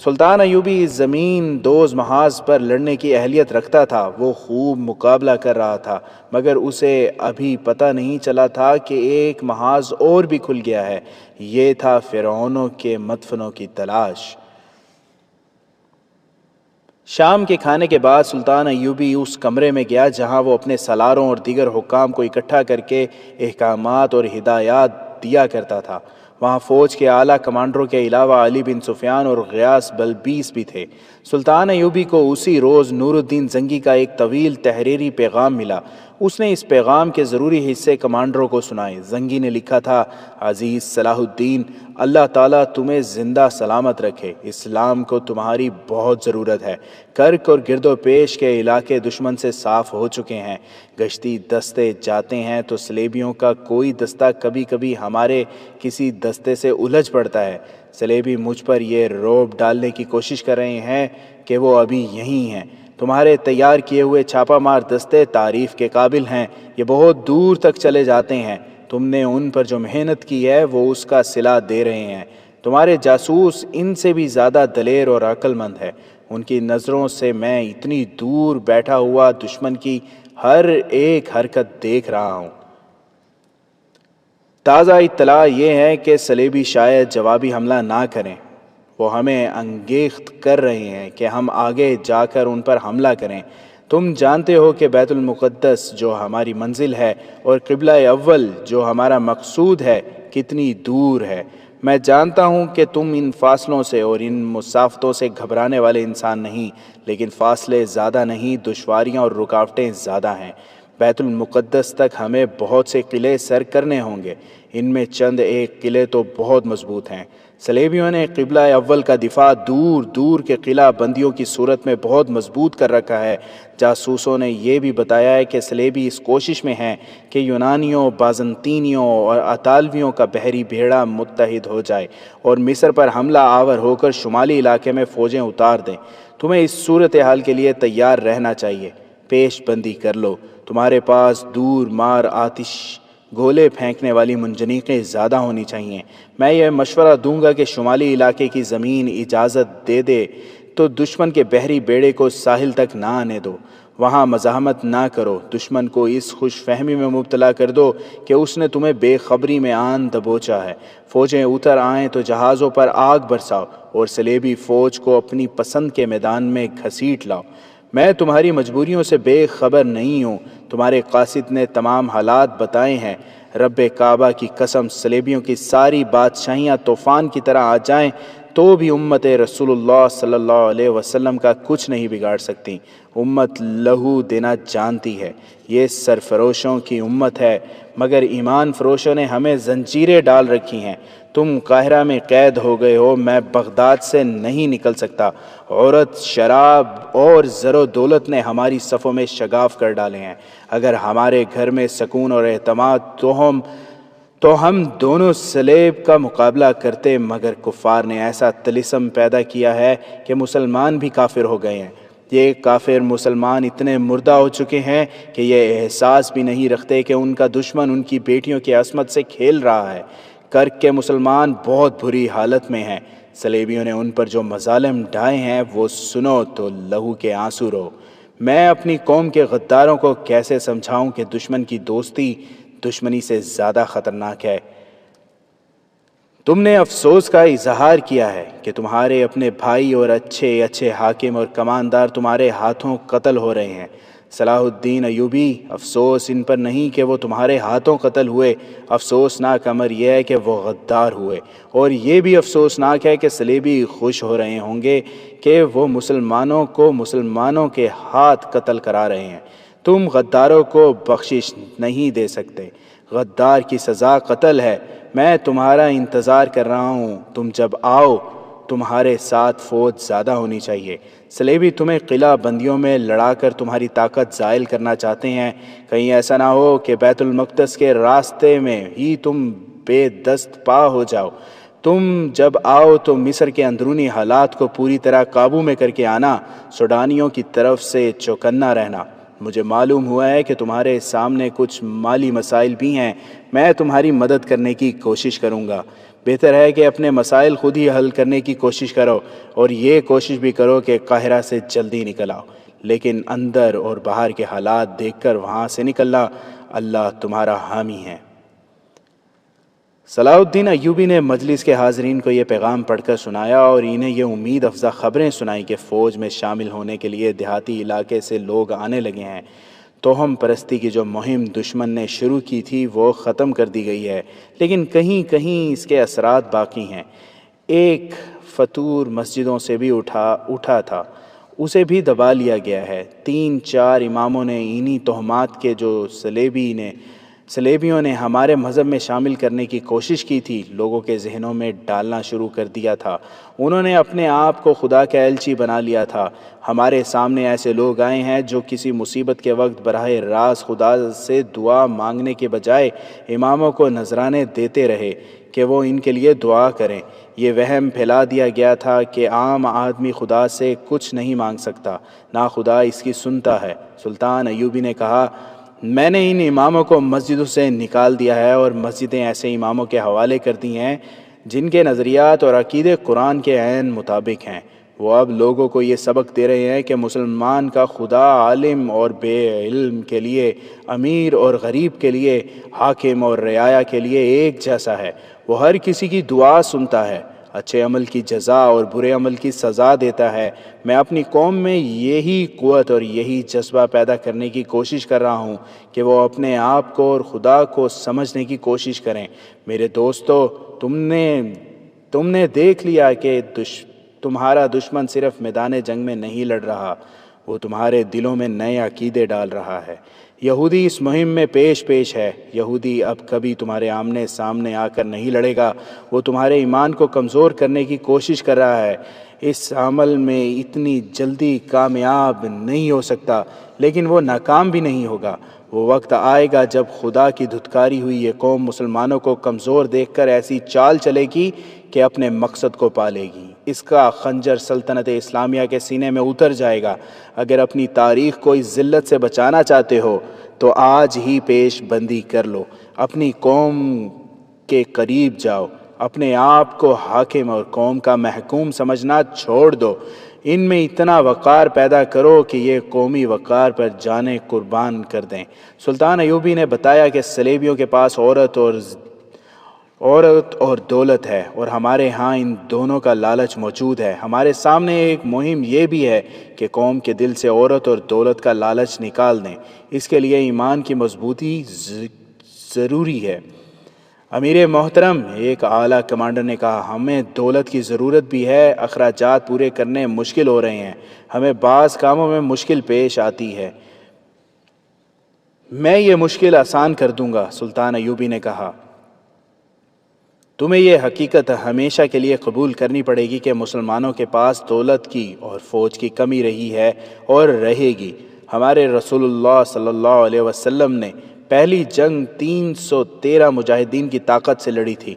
سلطان ایوبی اس زمین دوز محاذ پر لڑنے کی اہلیت رکھتا تھا۔ وہ خوب مقابلہ کر رہا تھا، مگر اسے ابھی پتہ نہیں چلا تھا کہ ایک محاذ اور بھی کھل گیا ہے۔ یہ تھا فرعونوں کے مدفنوں کی تلاش۔ شام کے کھانے کے بعد سلطان ایوبی اس کمرے میں گیا جہاں وہ اپنے سالاروں اور دیگر حکام کو اکٹھا کر کے احکامات اور ہدایات دیا کرتا تھا۔ وہاں فوج کے اعلیٰ کمانڈروں کے علاوہ علی بن سفیان اور غیاث بلبیس بھی تھے۔ سلطان ایوبی کو اسی روز نور الدین زنگی کا ایک طویل تحریری پیغام ملا۔ اس نے اس پیغام کے ضروری حصے کمانڈروں کو سنائے۔ زنگی نے لکھا تھا، عزیز صلاح الدین، اللہ تعالیٰ تمہیں زندہ سلامت رکھے۔ اسلام کو تمہاری بہت ضرورت ہے۔ کرک اور گرد و پیش کے علاقے دشمن سے صاف ہو چکے ہیں۔ گشتی دستے جاتے ہیں تو صلیبیوں کا کوئی دستہ کبھی کبھی ہمارے کسی دستے سے الجھ پڑتا ہے۔ صلیبی مجھ پر یہ رعب ڈالنے کی کوشش کر رہے ہیں کہ وہ ابھی یہیں ہیں۔ تمہارے تیار کیے ہوئے چھاپا مار دستے تعریف کے قابل ہیں۔ یہ بہت دور تک چلے جاتے ہیں۔ تم نے ان پر جو محنت کی ہے وہ اس کا صلہ دے رہے ہیں۔ تمہارے جاسوس ان سے بھی زیادہ دلیر اور عقل مند ہے۔ ان کی نظروں سے میں اتنی دور بیٹھا ہوا دشمن کی ہر ایک حرکت دیکھ رہا ہوں۔ تازہ اطلاع یہ ہے کہ صلیبی شاید جوابی حملہ نہ کریں۔ وہ ہمیں انگیخت کر رہے ہیں کہ ہم آگے جا کر ان پر حملہ کریں۔ تم جانتے ہو کہ بیت المقدس جو ہماری منزل ہے اور قبلہ اول جو ہمارا مقصود ہے کتنی دور ہے۔ میں جانتا ہوں کہ تم ان فاصلوں سے اور ان مسافتوں سے گھبرانے والے انسان نہیں، لیکن فاصلے زیادہ نہیں، دشواریاں اور رکاوٹیں زیادہ ہیں۔ بیت المقدس تک ہمیں بہت سے قلعے سر کرنے ہوں گے۔ ان میں چند ایک قلعے تو بہت مضبوط ہیں۔ صلیبیوں نے قبلہ اول کا دفاع دور دور کے قلعہ بندیوں کی صورت میں بہت مضبوط کر رکھا ہے۔ جاسوسوں نے یہ بھی بتایا ہے کہ صلیبی اس کوشش میں ہیں کہ یونانیوں، بازنطینیوں اور اطالویوں کا بحری بیڑا متحد ہو جائے اور مصر پر حملہ آور ہو کر شمالی علاقے میں فوجیں اتار دیں۔ تمہیں اس صورتحال کے لیے تیار رہنا چاہیے۔ پیش بندی کر لو۔ تمہارے پاس دور مار آتش گولے پھینکنے والی منجنیقیں زیادہ ہونی چاہیے۔ میں یہ مشورہ دوں گا کہ شمالی علاقے کی زمین اجازت دے دے تو دشمن کے بحری بیڑے کو ساحل تک نہ آنے دو۔ وہاں مزاحمت نہ کرو۔ دشمن کو اس خوش فہمی میں مبتلا کر دو کہ اس نے تمہیں بے خبری میں آن دبوچا ہے۔ فوجیں اتر آئیں تو جہازوں پر آگ برساؤ اور صلیبی فوج کو اپنی پسند کے میدان میں گھسیٹ لاؤ۔ میں تمہاری مجبوریوں سے بے خبر نہیں ہوں۔ تمہارے قاصد نے تمام حالات بتائے ہیں۔ رب کعبہ کی قسم، صلیبیوں کی ساری بادشاہیاں طوفان کی طرح آ جائیں تو بھی امت رسول اللہ صلی اللہ علیہ وسلم کا کچھ نہیں بگاڑ سکتی۔ امت لہو دینا جانتی ہے۔ یہ سرفروشوں کی امت ہے، مگر ایمان فروشوں نے ہمیں زنجیریں ڈال رکھی ہیں۔ تم قاہرہ میں قید ہو گئے ہو، میں بغداد سے نہیں نکل سکتا۔ عورت، شراب اور زر و دولت نے ہماری صفوں میں شگاف کر ڈالے ہیں۔ اگر ہمارے گھر میں سکون اور اعتماد تو ہم دونوں صلیب کا مقابلہ کرتے، مگر کفار نے ایسا طلسم پیدا کیا ہے کہ مسلمان بھی کافر ہو گئے ہیں۔ یہ کافر مسلمان اتنے مردہ ہو چکے ہیں کہ یہ احساس بھی نہیں رکھتے کہ ان کا دشمن ان کی بیٹیوں کی عصمت سے کھیل رہا ہے۔ کرک کے مسلمان بہت بری حالت میں ہیں۔ صلیبیوں نے ان پر جو مظالم ڈھائے ہیں وہ سنو تو لہو کے آنسو رو۔ میں اپنی قوم کے غداروں کو کیسے سمجھاؤں کہ دشمن کی دوستی دشمنی سے زیادہ خطرناک ہے۔ تم نے افسوس کا اظہار کیا ہے کہ تمہارے اپنے بھائی اور اچھے حاکم اور کماندار تمہارے ہاتھوں قتل ہو رہے ہیں۔ صلاح الدین ایوبی، افسوس ان پر نہیں کہ وہ تمہارے ہاتھوں قتل ہوئے، افسوسناک امر یہ ہے کہ وہ غدار ہوئے، اور یہ بھی افسوسناک ہے کہ صلیبی خوش ہو رہے ہوں گے کہ وہ مسلمانوں کو مسلمانوں کے ہاتھ قتل کرا رہے ہیں۔ تم غداروں کو بخشش نہیں دے سکتے۔ غدار کی سزا قتل ہے۔ میں تمہارا انتظار کر رہا ہوں۔ تم جب آؤ، تمہارے ساتھ فوج زیادہ ہونی چاہیے۔ صلیبی تمہیں قلعہ بندیوں میں لڑا کر تمہاری طاقت زائل کرنا چاہتے ہیں۔ کہیں ایسا نہ ہو کہ بیت المقدس کے راستے میں ہی تم بے دست پا ہو جاؤ۔ تم جب آؤ تو مصر کے اندرونی حالات کو پوری طرح قابو میں کر کے آنا۔ سوڈانیوں کی طرف سے چوکنا رہنا۔ مجھے معلوم ہوا ہے کہ تمہارے سامنے کچھ مالی مسائل بھی ہیں۔ میں تمہاری مدد کرنے کی کوشش کروں گا۔ بہتر ہے کہ اپنے مسائل خود ہی حل کرنے کی کوشش کرو، اور یہ کوشش بھی کرو کہ قاہرہ سے جلدی نکل آؤ، لیکن اندر اور باہر کے حالات دیکھ کر وہاں سے نکلنا۔ اللہ تمہارا حامی ہے۔ صلاح الدین ایوبی نے مجلس کے حاضرین کو یہ پیغام پڑھ کر سنایا اور انہیں یہ امید افزا خبریں سنائیں کہ فوج میں شامل ہونے کے لیے دیہاتی علاقے سے لوگ آنے لگے ہیں۔ توہم پرستی کی جو مہم دشمن نے شروع کی تھی وہ ختم کر دی گئی ہے، لیکن کہیں کہیں اس کے اثرات باقی ہیں۔ ایک فتور مسجدوں سے بھی اٹھا تھا، اسے بھی دبا لیا گیا ہے۔ 3-4 اماموں نے انہی تہمات کے جو صلیبیوں نے ہمارے مذہب میں شامل کرنے کی کوشش کی تھی، لوگوں کے ذہنوں میں ڈالنا شروع کر دیا تھا۔ انہوں نے اپنے آپ کو خدا کا ایلچی بنا لیا تھا۔ ہمارے سامنے ایسے لوگ آئے ہیں جو کسی مصیبت کے وقت براہ راست خدا سے دعا مانگنے کے بجائے اماموں کو نذرانے دیتے رہے کہ وہ ان کے لیے دعا کریں۔ یہ وہم پھیلا دیا گیا تھا کہ عام آدمی خدا سے کچھ نہیں مانگ سکتا، نہ خدا اس کی سنتا ہے۔ سلطان ایوبی نے کہا، میں نے ان اماموں کو مسجدوں سے نکال دیا ہے اور مسجدیں ایسے اماموں کے حوالے کر دی ہیں جن کے نظریات اور عقیدے قرآن کے عین مطابق ہیں۔ وہ اب لوگوں کو یہ سبق دے رہے ہیں کہ مسلمان کا خدا عالم اور بے علم کے لیے، امیر اور غریب کے لیے، حاکم اور رعایا کے لیے ایک جیسا ہے۔ وہ ہر کسی کی دعا سنتا ہے، اچھے عمل کی جزا اور برے عمل کی سزا دیتا ہے۔ میں اپنی قوم میں یہی قوت اور یہی جذبہ پیدا کرنے کی کوشش کر رہا ہوں کہ وہ اپنے آپ کو اور خدا کو سمجھنے کی کوشش کریں۔ میرے دوستو، تم نے دیکھ لیا کہ تمہارا دشمن صرف میدان جنگ میں نہیں لڑ رہا، وہ تمہارے دلوں میں نئے عقیدے ڈال رہا ہے۔ یہودی اس مہم میں پیش ہے۔ یہودی اب کبھی تمہارے آمنے سامنے آ کر نہیں لڑے گا، وہ تمہارے ایمان کو کمزور کرنے کی کوشش کر رہا ہے۔ اس عمل میں اتنی جلدی کامیاب نہیں ہو سکتا، لیکن وہ ناکام بھی نہیں ہوگا۔ وہ وقت آئے گا جب خدا کی دھتکاری ہوئی یہ قوم مسلمانوں کو کمزور دیکھ کر ایسی چال چلے گی کہ اپنے مقصد کو پالے گی۔ اس کا خنجر سلطنت اسلامیہ کے سینے میں اتر جائے گا۔ اگر اپنی تاریخ کو اس ذلت سے بچانا چاہتے ہو تو آج ہی پیش بندی کر لو، اپنی قوم کے قریب جاؤ، اپنے آپ کو حاکم اور قوم کا محکوم سمجھنا چھوڑ دو۔ ان میں اتنا وقار پیدا کرو کہ یہ قومی وقار پر جانیں قربان کر دیں۔ سلطان ایوبی نے بتایا کہ صلیبیوں کے پاس عورت اور دولت ہے، اور ہمارے ہاں ان دونوں کا لالچ موجود ہے۔ ہمارے سامنے ایک مہم یہ بھی ہے کہ قوم کے دل سے عورت اور دولت کا لالچ نکال دیں۔ اس کے لیے ایمان کی مضبوطی ضروری ہے۔ امیر محترم، ایک اعلیٰ کمانڈر نے کہا، ہمیں دولت کی ضرورت بھی ہے، اخراجات پورے کرنے مشکل ہو رہے ہیں، ہمیں بعض کاموں میں مشکل پیش آتی ہے۔ میں یہ مشکل آسان کر دوں گا، سلطان ایوبی نے کہا۔ تمہیں یہ حقیقت ہمیشہ کے لیے قبول کرنی پڑے گی کہ مسلمانوں کے پاس دولت کی اور فوج کی کمی رہی ہے اور رہے گی۔ ہمارے رسول اللہ صلی اللہ علیہ وسلم نے پہلی جنگ 313 مجاہدین کی طاقت سے لڑی تھی۔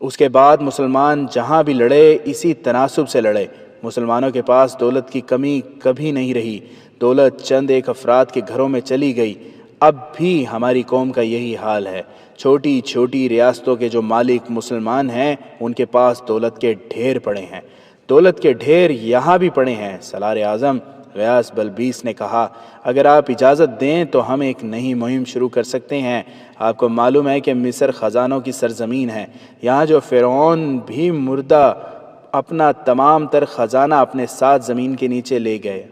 اس کے بعد مسلمان جہاں بھی لڑے اسی تناسب سے لڑے۔ مسلمانوں کے پاس دولت کی کمی کبھی نہیں رہی۔ دولت چند ایک افراد کے گھروں میں چلی گئی۔ اب بھی ہماری قوم کا یہی حال ہے۔ چھوٹی چھوٹی ریاستوں کے جو مالک مسلمان ہیں ان کے پاس دولت کے ڈھیر پڑے ہیں۔ دولت کے ڈھیر یہاں بھی پڑے ہیں۔ سالار اعظم غیاث بلبیس نے کہا، اگر آپ اجازت دیں تو ہم ایک نئی مہم شروع کر سکتے ہیں۔ آپ کو معلوم ہے کہ مصر خزانوں کی سرزمین ہے۔ یہاں جو فرعون بھی مردہ اپنا تمام تر خزانہ اپنے ساتھ زمین کے نیچے لے گئے۔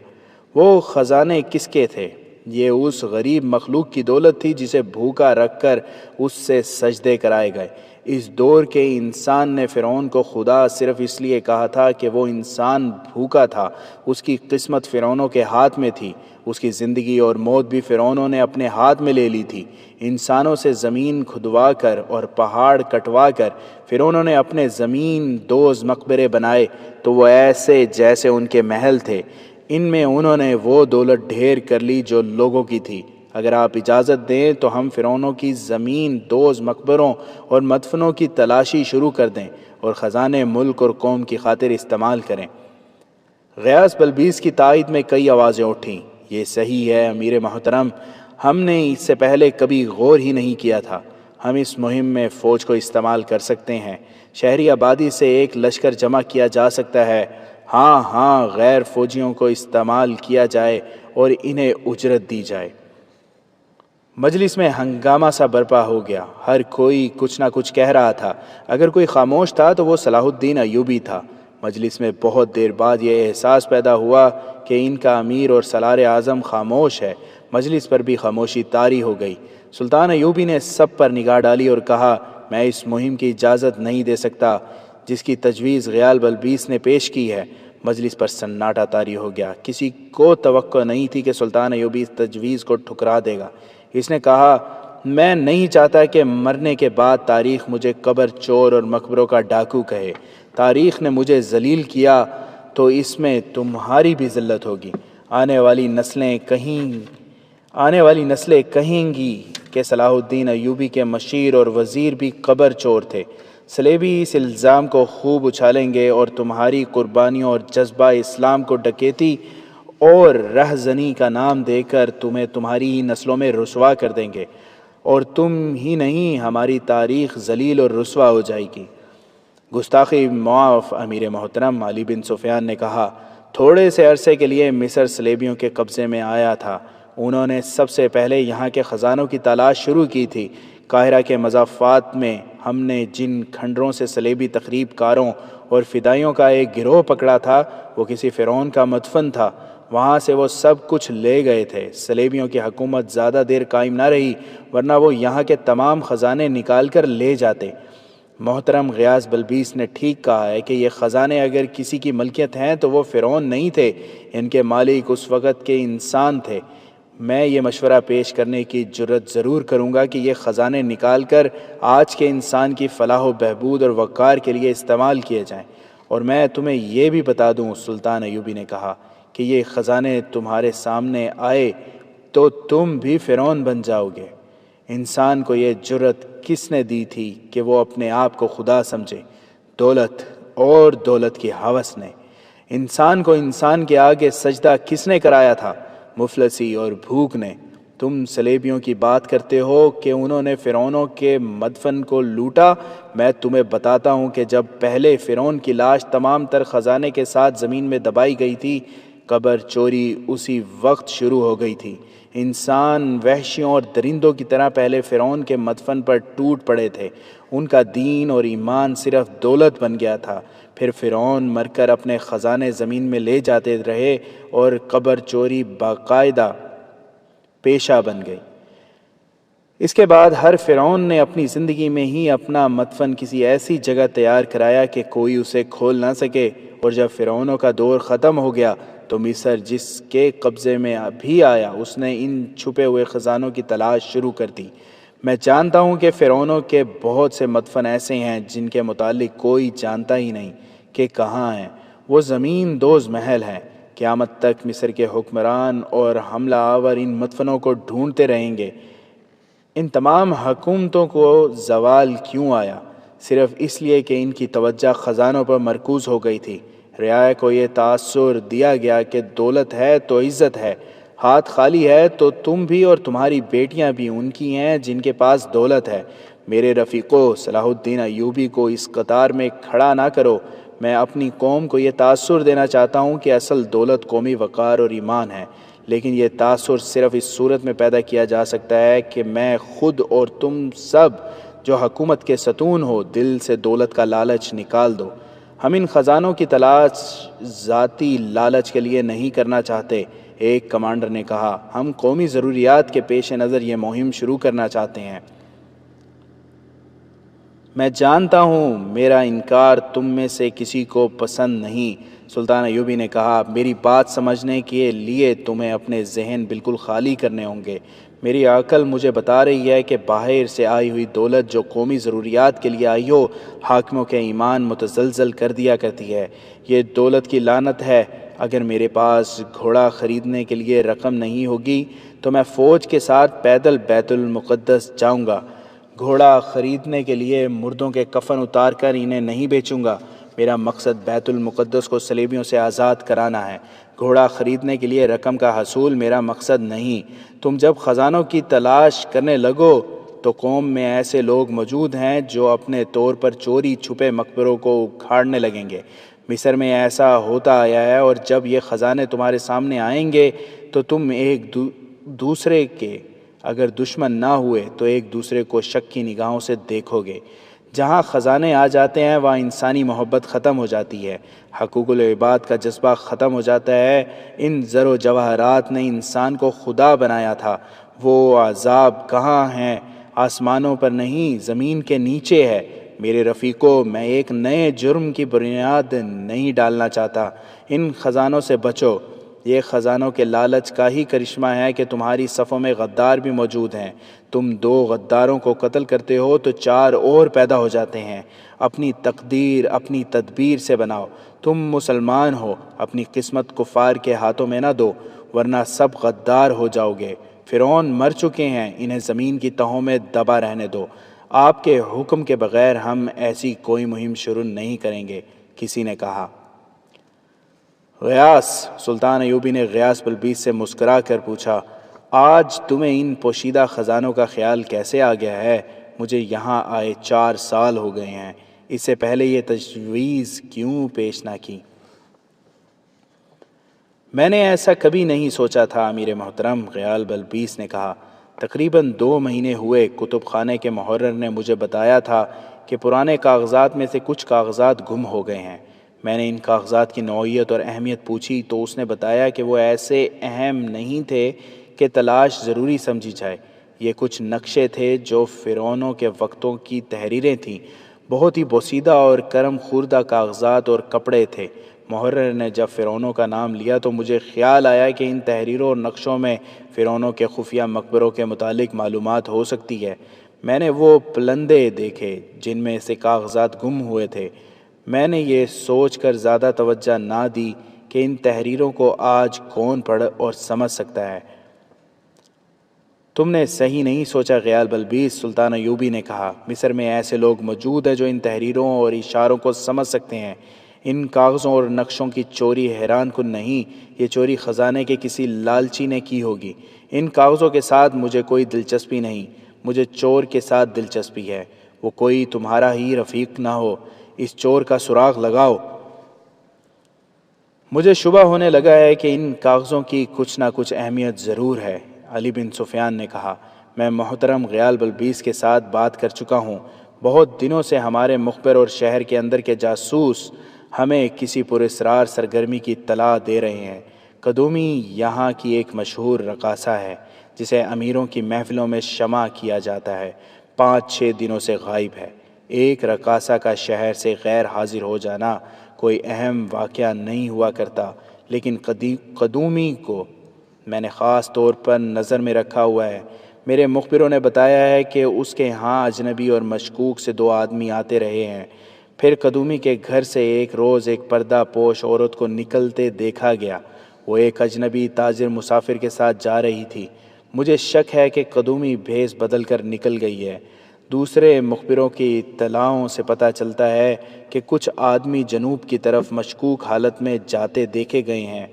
وہ خزانے کس کے تھے؟ یہ اس غریب مخلوق کی دولت تھی جسے بھوکا رکھ کر اس سے سجدے کرائے گئے۔ اس دور کے انسان نے فرعون کو خدا صرف اس لیے کہا تھا کہ وہ انسان بھوکا تھا۔ اس کی قسمت فرعونوں کے ہاتھ میں تھی۔ اس کی زندگی اور موت بھی فرعونوں نے اپنے ہاتھ میں لے لی تھی۔ انسانوں سے زمین کھدوا کر اور پہاڑ کٹوا کر فرعونوں نے اپنے زمین دوز مقبرے بنائے تو وہ ایسے جیسے ان کے محل تھے۔ ان میں انہوں نے وہ دولت ڈھیر کر لی جو لوگوں کی تھی۔ اگر آپ اجازت دیں تو ہم فرعونوں کی زمین دوز مقبروں اور مدفنوں کی تلاشی شروع کر دیں اور خزانے ملک اور قوم کی خاطر استعمال کریں۔ غیاث بلبیس کی تائید میں کئی آوازیں اٹھیں۔ یہ صحیح ہے امیر محترم، ہم نے اس سے پہلے کبھی غور ہی نہیں کیا تھا۔ ہم اس مہم میں فوج کو استعمال کر سکتے ہیں۔ شہری آبادی سے ایک لشکر جمع کیا جا سکتا ہے۔ ہاں، غیر فوجیوں کو استعمال کیا جائے اور انہیں اجرت دی جائے۔ مجلس میں ہنگامہ سا برپا ہو گیا۔ ہر کوئی کچھ نہ کچھ کہہ رہا تھا۔ اگر کوئی خاموش تھا تو وہ صلاح الدین ایوبی تھا۔ مجلس میں بہت دیر بعد یہ احساس پیدا ہوا کہ ان کا امیر اور سالار اعظم خاموش ہے۔ مجلس پر بھی خاموشی طاری ہو گئی۔ سلطان ایوبی نے سب پر نگاہ ڈالی اور کہا، میں اس مہم کی اجازت نہیں دے سکتا جس کی تجویز غیاث بلبیس نے پیش کی ہے۔ مجلس پر سناٹا طاری ہو گیا۔ کسی کو توقع نہیں تھی کہ سلطان ایوبی اس تجویز کو ٹھکرا دے گا۔ اس نے کہا، میں نہیں چاہتا کہ مرنے کے بعد تاریخ مجھے قبر چور اور مقبروں کا ڈاکو کہے۔ تاریخ نے مجھے ذلیل کیا تو اس میں تمہاری بھی ذلت ہوگی۔ آنے والی نسلیں کہیں گی کہ صلاح الدین ایوبی کے مشیر اور وزیر بھی قبر چور تھے۔ صلیبی اس الزام کو خوب اچھالیں گے اور تمہاری قربانیوں اور جذبہ اسلام کو ڈکیتی اور رہزنی کا نام دے کر تمہیں تمہاری ہی نسلوں میں رسوا کر دیں گے، اور تم ہی نہیں ہماری تاریخ ذلیل اور رسوا ہو جائے گی۔ گستاخی معاف امیر محترم، علی بن سفیان نے کہا، تھوڑے سے عرصے کے لیے مصر صلیبیوں کے قبضے میں آیا تھا۔ انہوں نے سب سے پہلے یہاں کے خزانوں کی تلاش شروع کی تھی۔ قاہرہ کے مضافات میں ہم نے جن کھنڈروں سے صلیبی تخریب کاروں اور فدائیوں کا ایک گروہ پکڑا تھا وہ کسی فرعون کا مدفن تھا۔ وہاں سے وہ سب کچھ لے گئے تھے۔ صلیبیوں کی حکومت زیادہ دیر قائم نہ رہی، ورنہ وہ یہاں کے تمام خزانے نکال کر لے جاتے۔ محترم غیاث بلبیس نے ٹھیک کہا ہے کہ یہ خزانے اگر کسی کی ملکیت ہیں تو وہ فرعون نہیں تھے، ان کے مالک اس وقت کے انسان تھے۔ میں یہ مشورہ پیش کرنے کی جرت ضرور کروں گا کہ یہ خزانے نکال کر آج کے انسان کی فلاح و بہبود اور وقار کے لیے استعمال کیے جائیں، اور میں تمہیں یہ بھی بتا دوں، سلطان ایوبی نے کہا، کہ یہ خزانے تمہارے سامنے آئے تو تم بھی فرعون بن جاؤ گے۔ انسان کو یہ جرت کس نے دی تھی کہ وہ اپنے آپ کو خدا سمجھے؟ دولت اور دولت کی ہوس نے۔ انسان کو انسان کے آگے سجدہ کس نے کرایا تھا؟ مفلسی اور بھوک نے۔ تم سلیبیوں کی بات کرتے ہو کہ انہوں نے فرعونوں کے مدفن کو لوٹا۔ میں تمہیں بتاتا ہوں کہ جب پہلے فرعون کی لاش تمام تر خزانے کے ساتھ زمین میں دبائی گئی تھی، قبر چوری اسی وقت شروع ہو گئی تھی۔ انسان وحشیوں اور درندوں کی طرح پہلے فرعون کے مدفن پر ٹوٹ پڑے تھے۔ ان کا دین اور ایمان صرف دولت بن گیا تھا۔ پھر فرعون مر کر اپنے خزانے زمین میں لے جاتے رہے اور قبر چوری باقاعدہ پیشہ بن گئی۔ اس کے بعد ہر فرعون نے اپنی زندگی میں ہی اپنا مدفن کسی ایسی جگہ تیار کرایا کہ کوئی اسے کھول نہ سکے، اور جب فرعونوں کا دور ختم ہو گیا تو مصر جس کے قبضے میں بھی آیا، اس نے ان چھپے ہوئے خزانوں کی تلاش شروع کر دی۔ میں جانتا ہوں کہ فرعونوں کے بہت سے مدفن ایسے ہیں جن کے متعلق کوئی جانتا ہی نہیں کہ کہاں ہیں۔ وہ زمین دوز محل ہیں۔ قیامت تک مصر کے حکمران اور حملہ آور ان مدفنوں کو ڈھونڈتے رہیں گے۔ ان تمام حکومتوں کو زوال کیوں آیا؟ صرف اس لیے کہ ان کی توجہ خزانوں پر مرکوز ہو گئی تھی۔ رعایا کو یہ تاثر دیا گیا کہ دولت ہے تو عزت ہے، ہاتھ خالی ہے تو تم بھی اور تمہاری بیٹیاں بھی ان کی ہیں جن کے پاس دولت ہے۔ میرے رفیقو، صلاح الدین ایوبی کو اس قطار میں کھڑا نہ کرو۔ میں اپنی قوم کو یہ تاثر دینا چاہتا ہوں کہ اصل دولت قومی وقار اور ایمان ہے، لیکن یہ تاثر صرف اس صورت میں پیدا کیا جا سکتا ہے کہ میں خود اور تم سب جو حکومت کے ستون ہو دل سے دولت کا لالچ نکال دو۔ ہم ان خزانوں کی تلاش ذاتی لالچ کے لیے نہیں کرنا چاہتے، ایک کمانڈر نے کہا، ہم قومی ضروریات کے پیش نظر یہ مہم شروع کرنا چاہتے ہیں۔ میں جانتا ہوں میرا انکار تم میں سے کسی کو پسند نہیں، سلطان ایوبی نے کہا، میری بات سمجھنے کے لیے تمہیں اپنے ذہن بالکل خالی کرنے ہوں گے۔ میری عقل مجھے بتا رہی ہے کہ باہر سے آئی ہوئی دولت جو قومی ضروریات کے لیے آئی ہو، حاکموں کے ایمان متزلزل کر دیا کرتی ہے۔ یہ دولت کی لعنت ہے۔ اگر میرے پاس گھوڑا خریدنے کے لیے رقم نہیں ہوگی تو میں فوج کے ساتھ پیدل بیت المقدس جاؤں گا۔ گھوڑا خریدنے کے لیے مردوں کے کفن اتار کر انہیں نہیں بیچوں گا۔ میرا مقصد بیت المقدس کو صلیبیوں سے آزاد کرانا ہے۔ گھوڑا خریدنے کے لیے رقم کا حصول میرا مقصد نہیں۔ تم جب خزانوں کی تلاش کرنے لگو تو قوم میں ایسے لوگ موجود ہیں جو اپنے طور پر چوری چھپے مقبروں کو اکھاڑنے لگیں گے۔ مصر میں ایسا ہوتا آیا ہے، اور جب یہ خزانے تمہارے سامنے آئیں گے تو تم ایک دوسرے کے اگر دشمن نہ ہوئے تو ایک دوسرے کو شک کی نگاہوں سے دیکھو گے۔ جہاں خزانے آ جاتے ہیں وہاں انسانی محبت ختم ہو جاتی ہے، حقوق العباد کا جذبہ ختم ہو جاتا ہے۔ ان زر و جواہرات نے انسان کو خدا بنایا تھا۔ وہ عذاب کہاں ہیں؟ آسمانوں پر نہیں، زمین کے نیچے ہے۔ میرے رفیقو، میں ایک نئے جرم کی بنیاد نہیں ڈالنا چاہتا۔ ان خزانوں سے بچو۔ یہ خزانوں کے لالچ کا ہی کرشمہ ہے کہ تمہاری صفوں میں غدار بھی موجود ہیں۔ تم 2 غداروں کو قتل کرتے ہو تو 4 اور پیدا ہو جاتے ہیں۔ اپنی تقدیر اپنی تدبیر سے بناؤ۔ تم مسلمان ہو، اپنی قسمت کفار کے ہاتھوں میں نہ دو، ورنہ سب غدار ہو جاؤ گے۔ فرعون مر چکے ہیں، انہیں زمین کی تہوں میں دبا رہنے دو۔ آپ کے حکم کے بغیر ہم ایسی کوئی مہم شروع نہیں کریں گے، کسی نے کہا۔ غیاث، سلطان ایوبی نے غیاث بلبیس سے مسکرا کر پوچھا، آج تمہیں ان پوشیدہ خزانوں کا خیال کیسے آ گیا ہے؟ مجھے یہاں آئے 4 سال ہو گئے ہیں، اس سے پہلے یہ تجویز کیوں پیش نہ کی؟ میں نے ایسا کبھی نہیں سوچا تھا امیر محترم، غیاث بلبیس نے کہا۔ تقریباً 2 مہینے ہوئے کتب خانے کے محرر نے مجھے بتایا تھا کہ پرانے کاغذات میں سے کچھ کاغذات گم ہو گئے ہیں۔ میں نے ان کاغذات کی نوعیت اور اہمیت پوچھی تو اس نے بتایا کہ وہ ایسے اہم نہیں تھے کہ تلاش ضروری سمجھی جائے۔ یہ کچھ نقشے تھے جو فرعونوں کے وقتوں کی تحریریں تھیں۔ بہت ہی بوسیدہ اور کرم خوردہ کاغذات اور کپڑے تھے۔ محرر نے جب فرعونوں کا نام لیا تو مجھے خیال آیا کہ ان تحریروں اور نقشوں میں فرعونوں کے خفیہ مقبروں کے متعلق معلومات ہو سکتی ہے۔ میں نے وہ پلندے دیکھے جن میں سے کاغذات گم ہوئے تھے۔ میں نے یہ سوچ کر زیادہ توجہ نہ دی کہ ان تحریروں کو آج کون پڑھ اور سمجھ سکتا ہے۔ تم نے صحیح نہیں سوچا غیال بلبیس، سلطان ایوبی نے کہا۔ مصر میں ایسے لوگ موجود ہیں جو ان تحریروں اور اشاروں کو سمجھ سکتے ہیں۔ ان کاغذوں اور نقشوں کی چوری حیران کن نہیں، یہ چوری خزانے کے کسی لالچی نے کی ہوگی۔ ان کاغذوں کے ساتھ مجھے کوئی دلچسپی نہیں، مجھے چور کے ساتھ دلچسپی ہے۔ وہ کوئی تمہارا ہی رفیق نہ ہو۔ اس چور کا سراغ لگاؤ۔ مجھے شبہ ہونے لگا ہے کہ ان کاغذوں کی کچھ نہ کچھ اہمیت ضرور ہے، علی بن سفیان نے کہا۔ میں محترم غیال بلبیس کے ساتھ بات کر چکا ہوں۔ بہت دنوں سے ہمارے مخبر اور شہر کے اندر کے جاسوس ہمیں کسی پراسرار سرگرمی کی اطلاع دے رہے ہیں۔ قدومی یہاں کی ایک مشہور رقاصہ ہے جسے امیروں کی محفلوں میں شمع کیا جاتا ہے، 5-6 دنوں سے غائب ہے۔ ایک رقاصہ کا شہر سے غیر حاضر ہو جانا کوئی اہم واقعہ نہیں ہوا کرتا، لیکن قدومی کو میں نے خاص طور پر نظر میں رکھا ہوا ہے۔ میرے مخبروں نے بتایا ہے کہ اس کے ہاں اجنبی اور مشکوک سے 2 آدمی آتے رہے ہیں۔ پھر قدومی کے گھر سے ایک روز ایک پردہ پوش عورت کو نکلتے دیکھا گیا۔ وہ ایک اجنبی تاجر مسافر کے ساتھ جا رہی تھی۔ مجھے شک ہے کہ قدومی بھیس بدل کر نکل گئی ہے۔ دوسرے مخبروں کی اطلاعوں سے پتہ چلتا ہے کہ کچھ آدمی جنوب کی طرف مشکوک حالت میں جاتے دیکھے گئے ہیں۔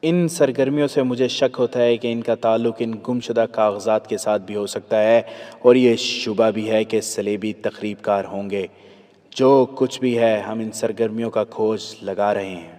ان سرگرمیوں سے مجھے شک ہوتا ہے کہ ان کا تعلق ان گمشدہ کاغذات کے ساتھ بھی ہو سکتا ہے، اور یہ شبہ بھی ہے کہ صلیبی تخریب کار ہوں گے۔ جو کچھ بھی ہے، ہم ان سرگرمیوں کا کھوج لگا رہے ہیں۔